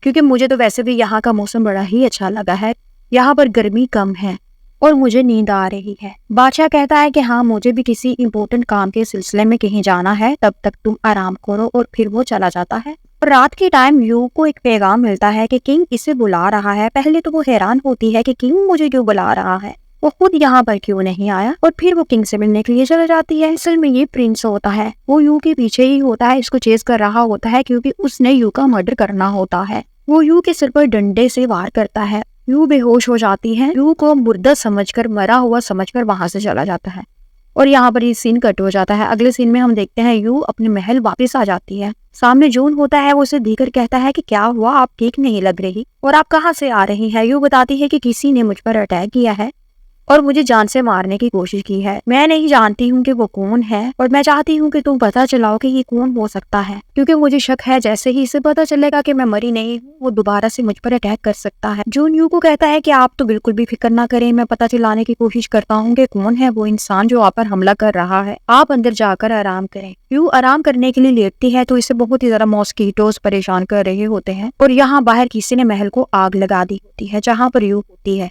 क्योंकि मुझे तो वैसे भी यहाँ का मौसम बड़ा ही अच्छा लगा है, यहाँ पर गर्मी कम है और मुझे नींद आ रही है। बादशाह कहता है कि हाँ मुझे भी किसी इम्पोर्टेंट काम के सिलसिले में कहीं जाना है, तब तक तुम आराम करो, और फिर वो चला जाता है। और रात के टाइम यू को एक पैगाम मिलता है कि किंग इसे बुला रहा है। पहले तो वो हैरान होती है कि किंग मुझे क्यों बुला रहा है, वो खुद यहाँ पर क्यों नहीं आया, और फिर वो किंग से मिलने के लिए चला जाती है। असल में ये प्रिंस होता है, वो यू के पीछे ही होता है, इसको चेस कर रहा होता है क्योंकि उसने यू का मर्डर करना होता है। वो यू के सिर पर डंडे से वार करता है, यू बेहोश हो जाती है, यू को मुर्दा समझकर, मरा हुआ समझकर वहां से चला जाता है। और यहाँ पर ये सीन कट हो जाता है। अगले सीन में हम देखते हैं यू अपने महल वापस आ जाती है। सामने जून होता है, वो उसे देखकर कहता है कि क्या हुआ, आप ठीक नहीं लग रही और आप कहाँ से आ रही है। यू बताती है कि किसी ने मुझ पर अटैक किया है और मुझे जान से मारने की कोशिश की है। मैं नहीं जानती हूँ कि वो कौन है और मैं चाहती हूँ कि तुम पता चलाओ कि ये कौन हो सकता है, क्योंकि मुझे शक है जैसे ही इसे पता चलेगा कि मैं मरी नहीं हूँ वो दोबारा से मुझ पर अटैक कर सकता है। जून यू को कहता है कि आप तो बिल्कुल भी फिक्र ना करें, मैं पता चलाने की कोशिश करता हूँ कि कौन है वो इंसान जो आप पर हमला कर रहा है, आप अंदर जाकर आराम करें। यू आराम करने के लिए लेटती है तो इसे बहुत ही ज्यादा मॉस्किटोज परेशान कर रहे होते हैं और यहाँ बाहर किसी ने महल को आग लगा दी होती है जहाँ पर यू होती है।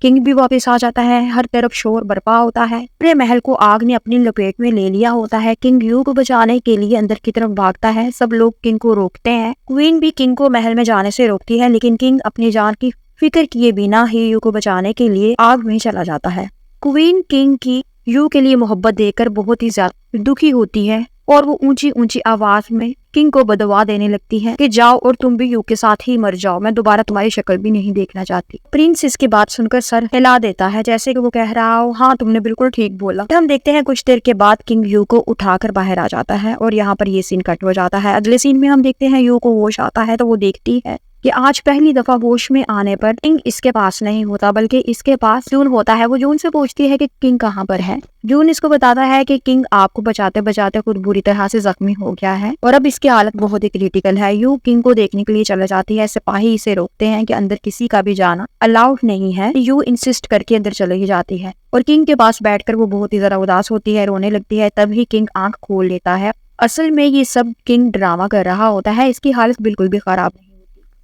किंग भी वापस आ जाता है, हर तरफ शोर बरपा होता है, पूरे महल को आग ने अपनी लपेट में ले लिया होता है। किंग यू को बचाने के लिए अंदर की तरफ भागता है, सब लोग किंग को रोकते हैं। क्वीन भी किंग को महल में जाने से रोकती है, लेकिन किंग अपनी जान की फिक्र किए बिना ही यू को बचाने के लिए आग में चला जाता है। क्वीन किंग की यू के लिए मोहब्बत देखकर बहुत ही ज्यादा दुखी होती है और वो ऊंची ऊंची आवाज में किंग को बदवा देने लगती है कि जाओ और तुम भी यू के साथ ही मर जाओ, मैं दोबारा तुम्हारी शक्ल भी नहीं देखना चाहती। प्रिंस इसकी बात सुनकर सर हिला देता है जैसे कि वो कह रहा हो हाँ तुमने बिल्कुल ठीक बोला। हम देखते हैं कुछ देर के बाद किंग यू को उठाकर बाहर आ जाता है और यहाँ पर ये सीन कट हो जाता है। अगले सीन में हम देखते हैं यू को होश आता है तो वो देखती है कि आज पहली दफा होश में आने पर किंग इसके पास नहीं होता बल्कि इसके पास जून होता है। वो जून से पूछती है कि किंग कहाँ पर है। जून इसको बताता है कि किंग आपको बचाते बचाते खुद बुरी तरह से जख्मी हो गया है और अब इसकी हालत बहुत ही क्रिटिकल है। यू किंग को देखने के लिए चला जाती है, सिपाही इसे रोकते हैं कि अंदर किसी का भी जाना अलाउड नहीं है। यू इंसिस्ट करके अंदर चली जाती है और किंग के पास बैठकर वो बहुत ही ज्यादा उदास होती है, रोने लगती है। तभी किंग आंख खोल लेता है। असल में ये सब किंग ड्रामा कर रहा होता है, इसकी हालत बिल्कुल भी खराब नहीं।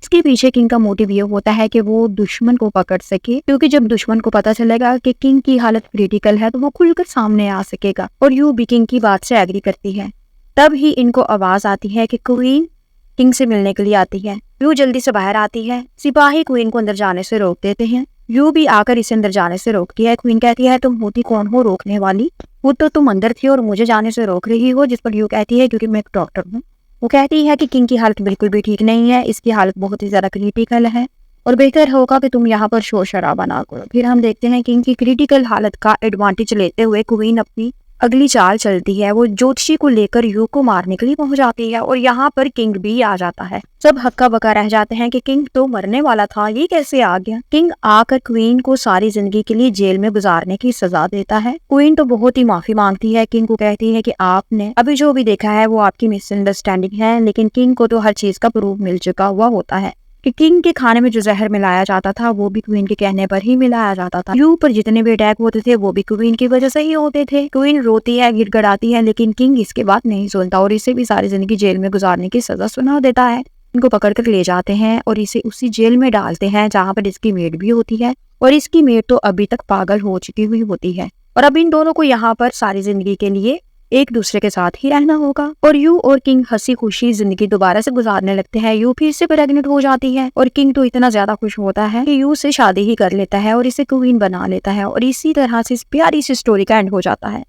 इसके पीछे किंग का मोटिव ये होता है कि वो दुश्मन को पकड़ सके, क्योंकि जब दुश्मन को पता चलेगा कि किंग की हालत क्रिटिकल है तो वो खुलकर सामने आ सकेगा। और यू भी किंग की बात से एग्री करती है। तब ही इनको आवाज आती है कि क्वीन किंग से मिलने के लिए आती है। यू जल्दी से बाहर आती है, सिपाही क्वीन को अंदर जाने से रोक देते हैं। यू भी आकर इसे अंदर जाने से रोकती है। क्वीन कहती है तुम होती कौन हो रोकने वाली, वो तो तुम अंदर थी और मुझे जाने से रोक रही हो। जिस पर यू कहती है क्योंकि मैं एक डॉक्टर हूँ। वो कहती है कि किंग की हालत बिल्कुल भी ठीक नहीं है, इसकी हालत बहुत ही ज्यादा क्रिटिकल है और बेहतर होगा कि तुम यहाँ पर शोर शराबा ना करो। फिर हम देखते हैं किंग की क्रिटिकल हालत का एडवांटेज लेते हुए क्वीन अपनी अगली चाल चलती है। वो ज्योतिषी को लेकर यू को मारने के लिए पहुंच जाती है और यहाँ पर किंग भी आ जाता है। सब हक्का बक्का रह जाते हैं कि किंग तो मरने वाला था, ये कैसे आ गया। किंग आकर क्वीन को सारी जिंदगी के लिए जेल में गुजारने की सजा देता है। क्वीन तो बहुत ही माफी मांगती है, किंग को कहती है कि आपने अभी जो भी देखा है वो आपकी मिसअंडरस्टैंडिंग है, लेकिन किंग को तो हर चीज का प्रूफ मिल चुका हुआ होता है कि किंग के खाने में जो जहर मिलाया जाता था वो भी क्वीन के कहने पर ही मिलाया जाता था। यू पर जितने भी अटैक होते थे वो भी क्वीन की वजह से ही होते थे। क्वीन रोती है, गिड़गिड़ाती है, लेकिन किंग इसके बात नहीं सुनता और इसे भी सारी जिंदगी जेल में गुजारने की सजा सुना देता है। इनको पकड़कर ले जाते हैं और इसे उसी जेल में डालते हैं जहाँ पर इसकी मेड भी होती है और इसकी मेड तो अभी तक पागल हो चुकी हुई होती है। और अब इन दोनों को यहाँ पर सारी जिंदगी के लिए एक दूसरे के साथ ही रहना होगा और यू और किंग हंसी खुशी जिंदगी दोबारा से गुजारने लगते हैं। यू फिर से प्रेग्नेंट हो जाती है और किंग तो इतना ज्यादा खुश होता है कि यू से शादी ही कर लेता है और इसे क्वीन बना लेता है और इसी तरह से इस प्यारी सी स्टोरी का एंड हो जाता है।